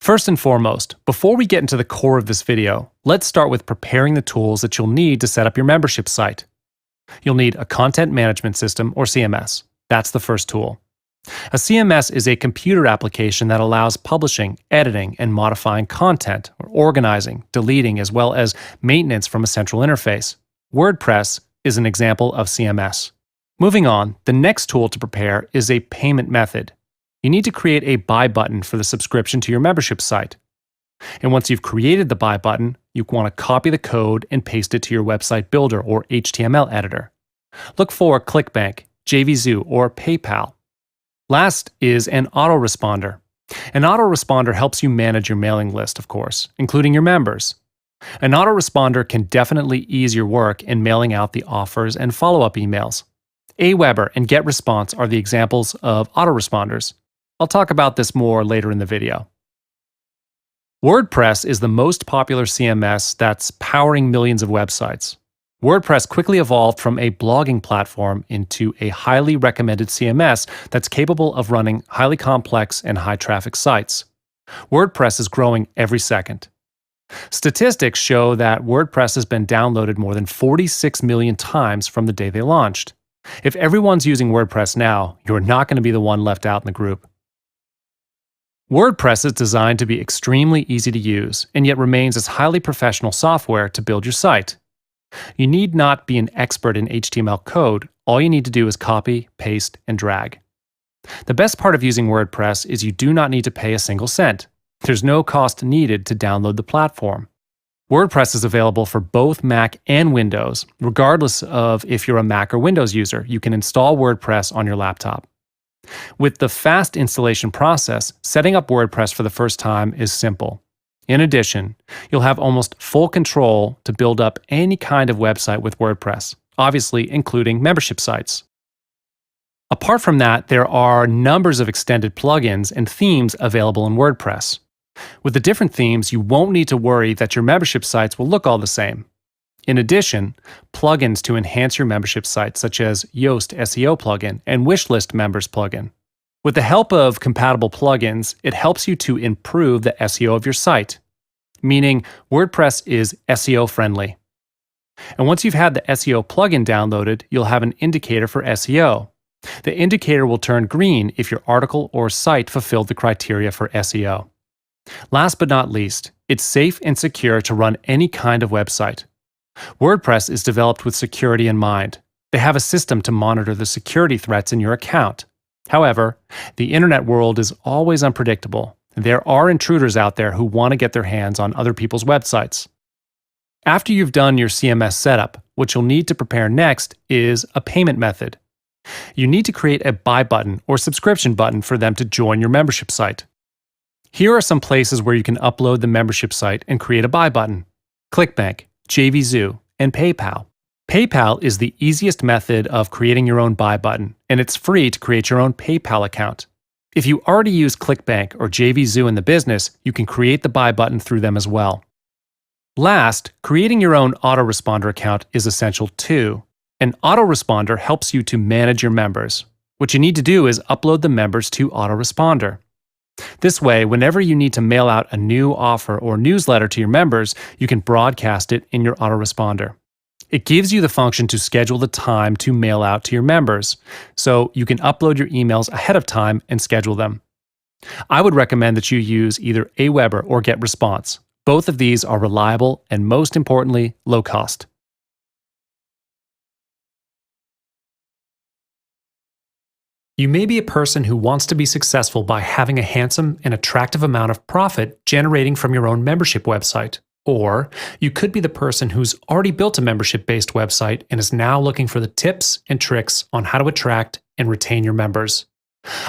First and foremost, before we get into the core of this video, let's start with preparing the tools that you'll need to set up your membership site. You'll need a content management system or CMS. That's the first tool. A CMS is a computer application that allows publishing, editing, and modifying content, or organizing, deleting, as well as maintenance from a central interface. WordPress is an example of CMS. Moving on, the next tool to prepare is a payment method. You need to create a buy button for the subscription to your membership site. And once you've created the buy button, you want to copy the code and paste it to your website builder or HTML editor. Look for ClickBank, JVZoo, or PayPal. Last is an autoresponder. An autoresponder helps you manage your mailing list, of course, including your members. An autoresponder can definitely ease your work in mailing out the offers and follow-up emails. Aweber and GetResponse are the examples of autoresponders. I'll talk about this more later in the video. WordPress is the most popular CMS that's powering millions of websites. WordPress quickly evolved from a blogging platform into a highly recommended CMS that's capable of running highly complex and high-traffic sites. WordPress is growing every second. Statistics show that WordPress has been downloaded more than 46 million times from the day they launched. If everyone's using WordPress now, you're not going to be the one left out in the group. WordPress is designed to be extremely easy to use, and yet remains as highly professional software to build your site. You need not be an expert in HTML code. All you need to do is copy, paste, and drag. The best part of using WordPress is you do not need to pay a single cent. There's no cost needed to download the platform. WordPress is available for both Mac and Windows. Regardless of if you're a Mac or Windows user, you can install WordPress on your laptop. With the fast installation process, setting up WordPress for the first time is simple. In addition, you'll have almost full control to build up any kind of website with WordPress, obviously including membership sites. Apart from that, there are numbers of extended plugins and themes available in WordPress. With the different themes, you won't need to worry that your membership sites will look all the same. In addition, plugins to enhance your membership site, such as Yoast SEO plugin and Wishlist Members plugin. With the help of compatible plugins, it helps you to improve the SEO of your site, meaning WordPress is SEO friendly. And once you've had the SEO plugin downloaded, you'll have an indicator for SEO. The indicator will turn green if your article or site fulfilled the criteria for SEO. Last but not least, it's safe and secure to run any kind of website. WordPress is developed with security in mind. They have a system to monitor the security threats in your account. However, the internet world is always unpredictable. There are intruders out there who want to get their hands on other people's websites. After you've done your CMS setup, what you'll need to prepare next is a payment method. You need to create a buy button or subscription button for them to join your membership site. Here are some places where you can upload the membership site and create a buy button: ClickBank, JVZoo, and PayPal. PayPal is the easiest method of creating your own buy button, and it's free to create your own PayPal account. If you already use ClickBank or JVZoo in the business, you can create the buy button through them as well. Last, creating your own autoresponder account is essential too. An autoresponder helps you to manage your members. What you need to do is upload the members to autoresponder. This way, whenever you need to mail out a new offer or newsletter to your members, you can broadcast it in your autoresponder. It gives you the function to schedule the time to mail out to your members, so you can upload your emails ahead of time and schedule them. I would recommend that you use either Aweber or GetResponse. Both of these are reliable and, most importantly, low cost. You may be a person who wants to be successful by having a handsome and attractive amount of profit generating from your own membership website. Or you could be the person who's already built a membership-based website and is now looking for the tips and tricks on how to attract and retain your members.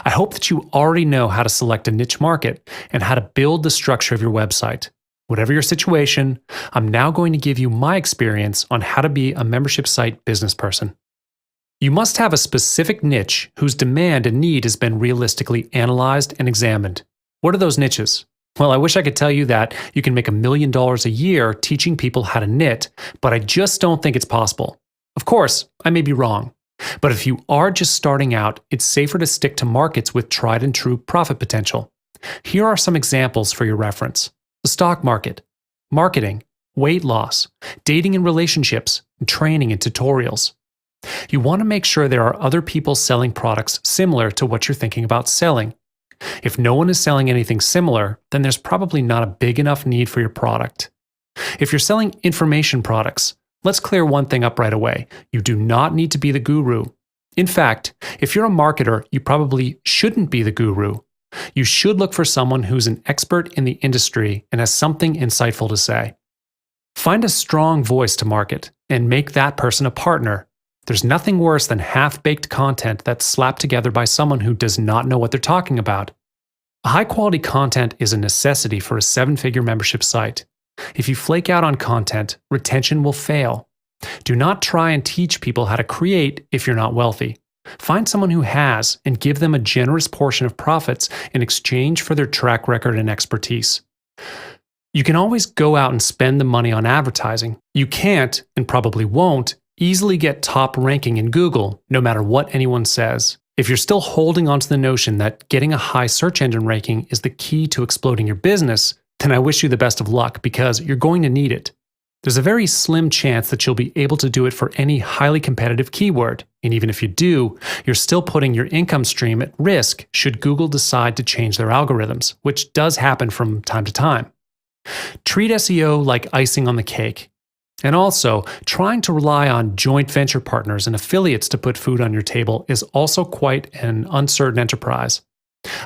I hope that you already know how to select a niche market and how to build the structure of your website. Whatever your situation, I'm now going to give you my experience on how to be a membership site business person. You must have a specific niche whose demand and need has been realistically analyzed and examined. What are those niches? Well, I wish I could tell you that you can make $1 million a year teaching people how to knit, but I just don't think it's possible. Of course, I may be wrong. But if you are just starting out, it's safer to stick to markets with tried and true profit potential. Here are some examples for your reference: the stock market, marketing, weight loss, dating and relationships, and training and tutorials. You want to make sure there are other people selling products similar to what you're thinking about selling. If no one is selling anything similar, then there's probably not a big enough need for your product. If you're selling information products, let's clear one thing up right away. You do not need to be the guru. In fact, if you're a marketer, you probably shouldn't be the guru. You should look for someone who's an expert in the industry and has something insightful to say. Find a strong voice to market and make that person a partner. There's nothing worse than half-baked content that's slapped together by someone who does not know what they're talking about. High-quality content is a necessity for a 7-figure membership site. If you flake out on content, retention will fail. Do not try and teach people how to create if you're not wealthy. Find someone who has and give them a generous portion of profits in exchange for their track record and expertise. You can always go out and spend the money on advertising. You can't, and probably won't, easily get top ranking in Google, no matter what anyone says. If you're still holding onto the notion that getting a high search engine ranking is the key to exploding your business, then I wish you the best of luck because you're going to need it. There's a very slim chance that you'll be able to do it for any highly competitive keyword, and even if you do, you're still putting your income stream at risk should Google decide to change their algorithms, which does happen from time to time. Treat SEO like icing on the cake. And also, trying to rely on joint venture partners and affiliates to put food on your table is also quite an uncertain enterprise.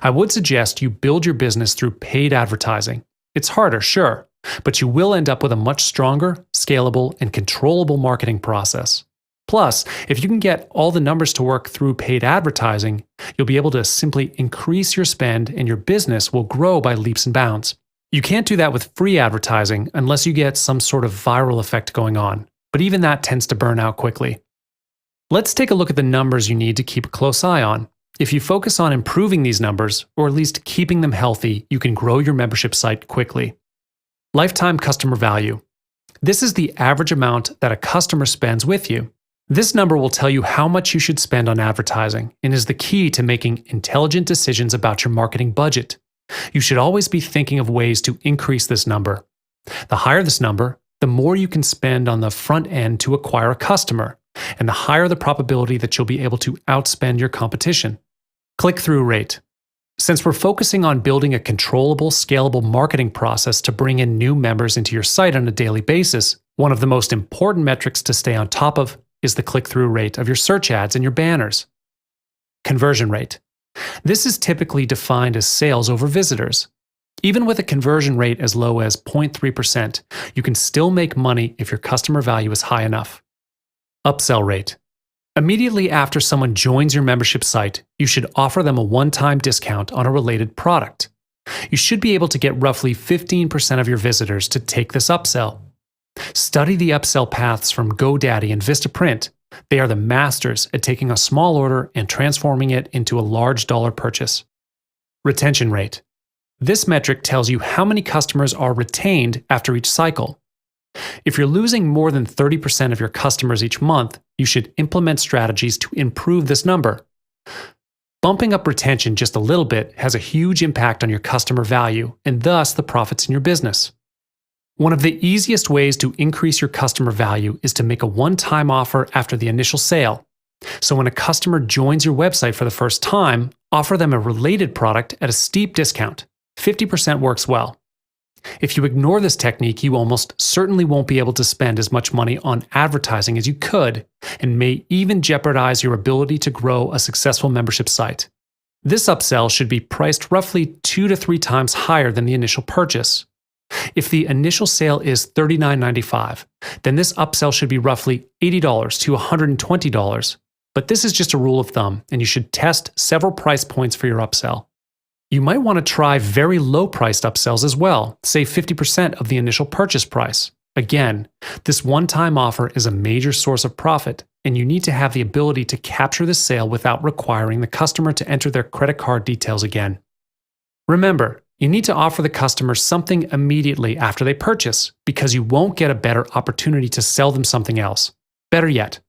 I would suggest you build your business through paid advertising. It's harder, sure, but you will end up with a much stronger, scalable, and controllable marketing process. Plus, if you can get all the numbers to work through paid advertising, you'll be able to simply increase your spend and your business will grow by leaps and bounds. You can't do that with free advertising unless you get some sort of viral effect going on, but even that tends to burn out quickly. Let's take a look at the numbers you need to keep a close eye on. If you focus on improving these numbers, or at least keeping them healthy, you can grow your membership site quickly. Lifetime customer value. This is the average amount that a customer spends with you. This number will tell you how much you should spend on advertising and is the key to making intelligent decisions about your marketing budget. You should always be thinking of ways to increase this number. The higher this number, the more you can spend on the front end to acquire a customer, and the higher the probability that you'll be able to outspend your competition. Click-through rate. Since we're focusing on building a controllable, scalable marketing process to bring in new members into your site on a daily basis, one of the most important metrics to stay on top of is the click-through rate of your search ads and your banners. Conversion rate. This is typically defined as sales over visitors. Even with a conversion rate as low as 0.3%, you can still make money if your customer value is high enough. Upsell rate. Immediately after someone joins your membership site, you should offer them a one-time discount on a related product. You should be able to get roughly 15% of your visitors to take this upsell. Study the upsell paths from GoDaddy and Vistaprint. They are the masters at taking a small order and transforming it into a large dollar purchase. Retention rate. This metric tells you how many customers are retained after each cycle. If you're losing more than 30% of your customers each month, you should implement strategies to improve this number. Bumping up retention just a little bit has a huge impact on your customer value and thus the profits in your business. One of the easiest ways to increase your customer value is to make a one-time offer after the initial sale. So when a customer joins your website for the first time, offer them a related product at a steep discount. 50% works well. If you ignore this technique, you almost certainly won't be able to spend as much money on advertising as you could, and may even jeopardize your ability to grow a successful membership site. This upsell should be priced roughly 2 to 3 times higher than the initial purchase. If the initial sale is $39.95, then this upsell should be roughly $80 to $120. But this is just a rule of thumb, and you should test several price points for your upsell. You might want to try very low-priced upsells as well, say 50% of the initial purchase price. Again, this one-time offer is a major source of profit, and you need to have the ability to capture the sale without requiring the customer to enter their credit card details again. Remember, you need to offer the customer something immediately after they purchase, because you won't get a better opportunity to sell them something else. Better yet,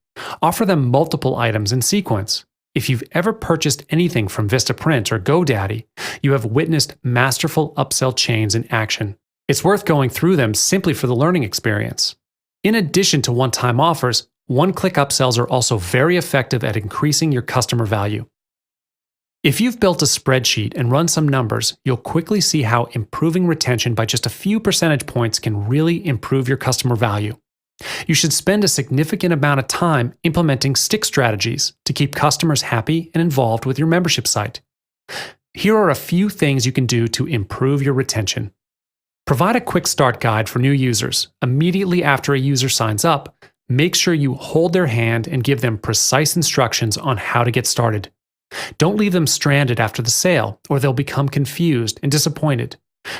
offer them multiple items in sequence. If you've ever purchased anything from Vistaprint or GoDaddy, you have witnessed masterful upsell chains in action. It's worth going through them simply for the learning experience. In addition to one-time offers, one-click upsells are also very effective at increasing your customer value. If you've built a spreadsheet and run some numbers, you'll quickly see how improving retention by just a few percentage points can really improve your customer value. You should spend a significant amount of time implementing stick strategies to keep customers happy and involved with your membership site. Here are a few things you can do to improve your retention. Provide a quick start guide for new users. Immediately after a user signs up, make sure you hold their hand and give them precise instructions on how to get started. Don't leave them stranded after the sale, or they'll become confused and disappointed.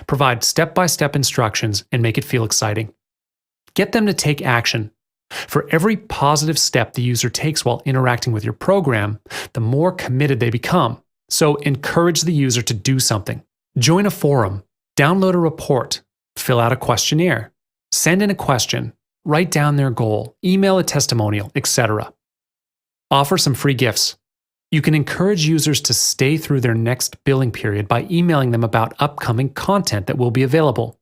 Provide step-by-step instructions and make it feel exciting. Get them to take action. For every positive step the user takes while interacting with your program, the more committed they become. So encourage the user to do something. Join a forum, download a report, fill out a questionnaire, send in a question, write down their goal, email a testimonial, etc. Offer some free gifts. You can encourage users to stay through their next billing period by emailing them about upcoming content that will be available.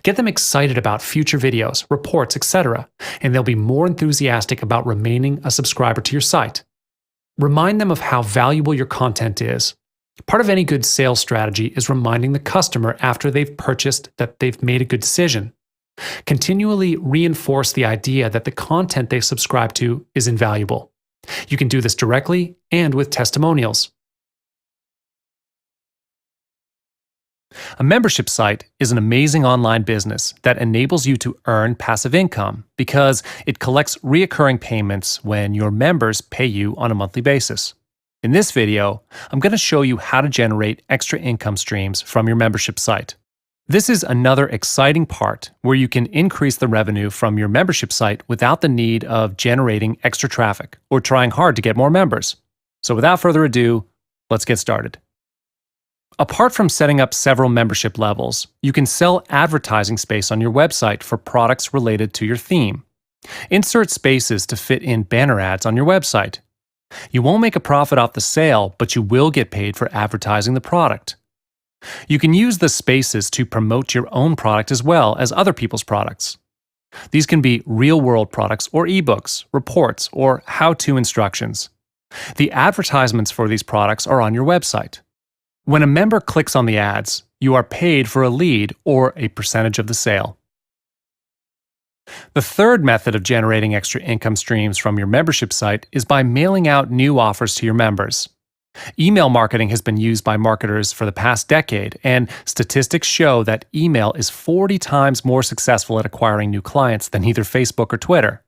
Get them excited about future videos, reports, etc., and they'll be more enthusiastic about remaining a subscriber to your site. Remind them of how valuable your content is. Part of any good sales strategy is reminding the customer after they've purchased that they've made a good decision. Continually reinforce the idea that the content they've subscribed to is invaluable. You can do this directly and with testimonials. A membership site is an amazing online business that enables you to earn passive income because it collects recurring payments when your members pay you on a monthly basis. In this video, I'm going to show you how to generate extra income streams from your membership site. This is another exciting part where you can increase the revenue from your membership site without the need of generating extra traffic or trying hard to get more members. So without further ado, let's get started. Apart from setting up several membership levels, you can sell advertising space on your website for products related to your theme. Insert spaces to fit in banner ads on your website. You won't make a profit off the sale, but you will get paid for advertising the product. You can use the spaces to promote your own product as well as other people's products. These can be real-world products or ebooks, reports, or how-to instructions. The advertisements for these products are on your website. When a member clicks on the ads, you are paid for a lead or a percentage of the sale. The third method of generating extra income streams from your membership site is by mailing out new offers to your members. Email marketing has been used by marketers for the past decade, and statistics show that email is 40 times more successful at acquiring new clients than either Facebook or Twitter.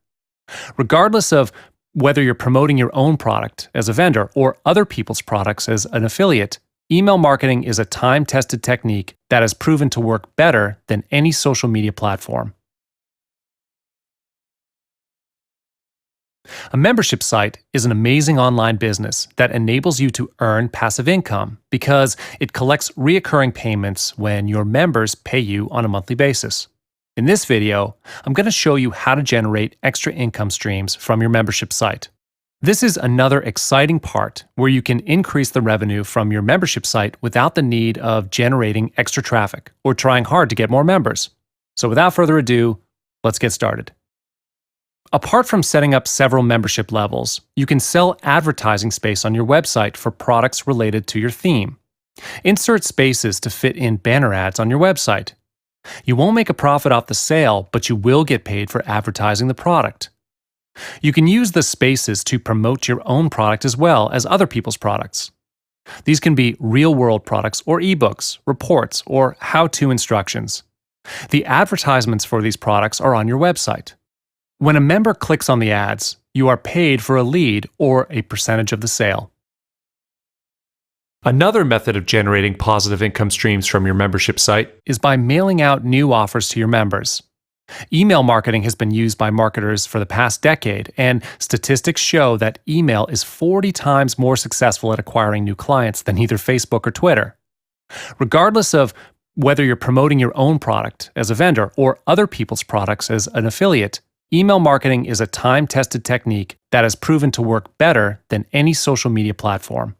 Regardless of whether you're promoting your own product as a vendor or other people's products as an affiliate, email marketing is a time-tested technique that has proven to work better than any social media platform. A membership site is an amazing online business that enables you to earn passive income because it collects recurring payments when your members pay you on a monthly basis. In this video, I'm going to show you how to generate extra income streams from your membership site. This is another exciting part where you can increase the revenue from your membership site without the need of generating extra traffic or trying hard to get more members. So without further ado, let's get started. Apart from setting up several membership levels, you can sell advertising space on your website for products related to your theme. Insert spaces to fit in banner ads on your website. You won't make a profit off the sale, but you will get paid for advertising the product. You can use the spaces to promote your own product as well as other people's products. These can be real-world products or ebooks, reports, or how-to instructions. The advertisements for these products are on your website. When a member clicks on the ads, you are paid for a lead or a percentage of the sale. Another method of generating positive income streams from your membership site is by mailing out new offers to your members. Email marketing has been used by marketers for the past decade, and statistics show that email is 40 times more successful at acquiring new clients than either Facebook or Twitter. Regardless of whether you're promoting your own product as a vendor or other people's products as an affiliate, email marketing is a time-tested technique that has proven to work better than any social media platform.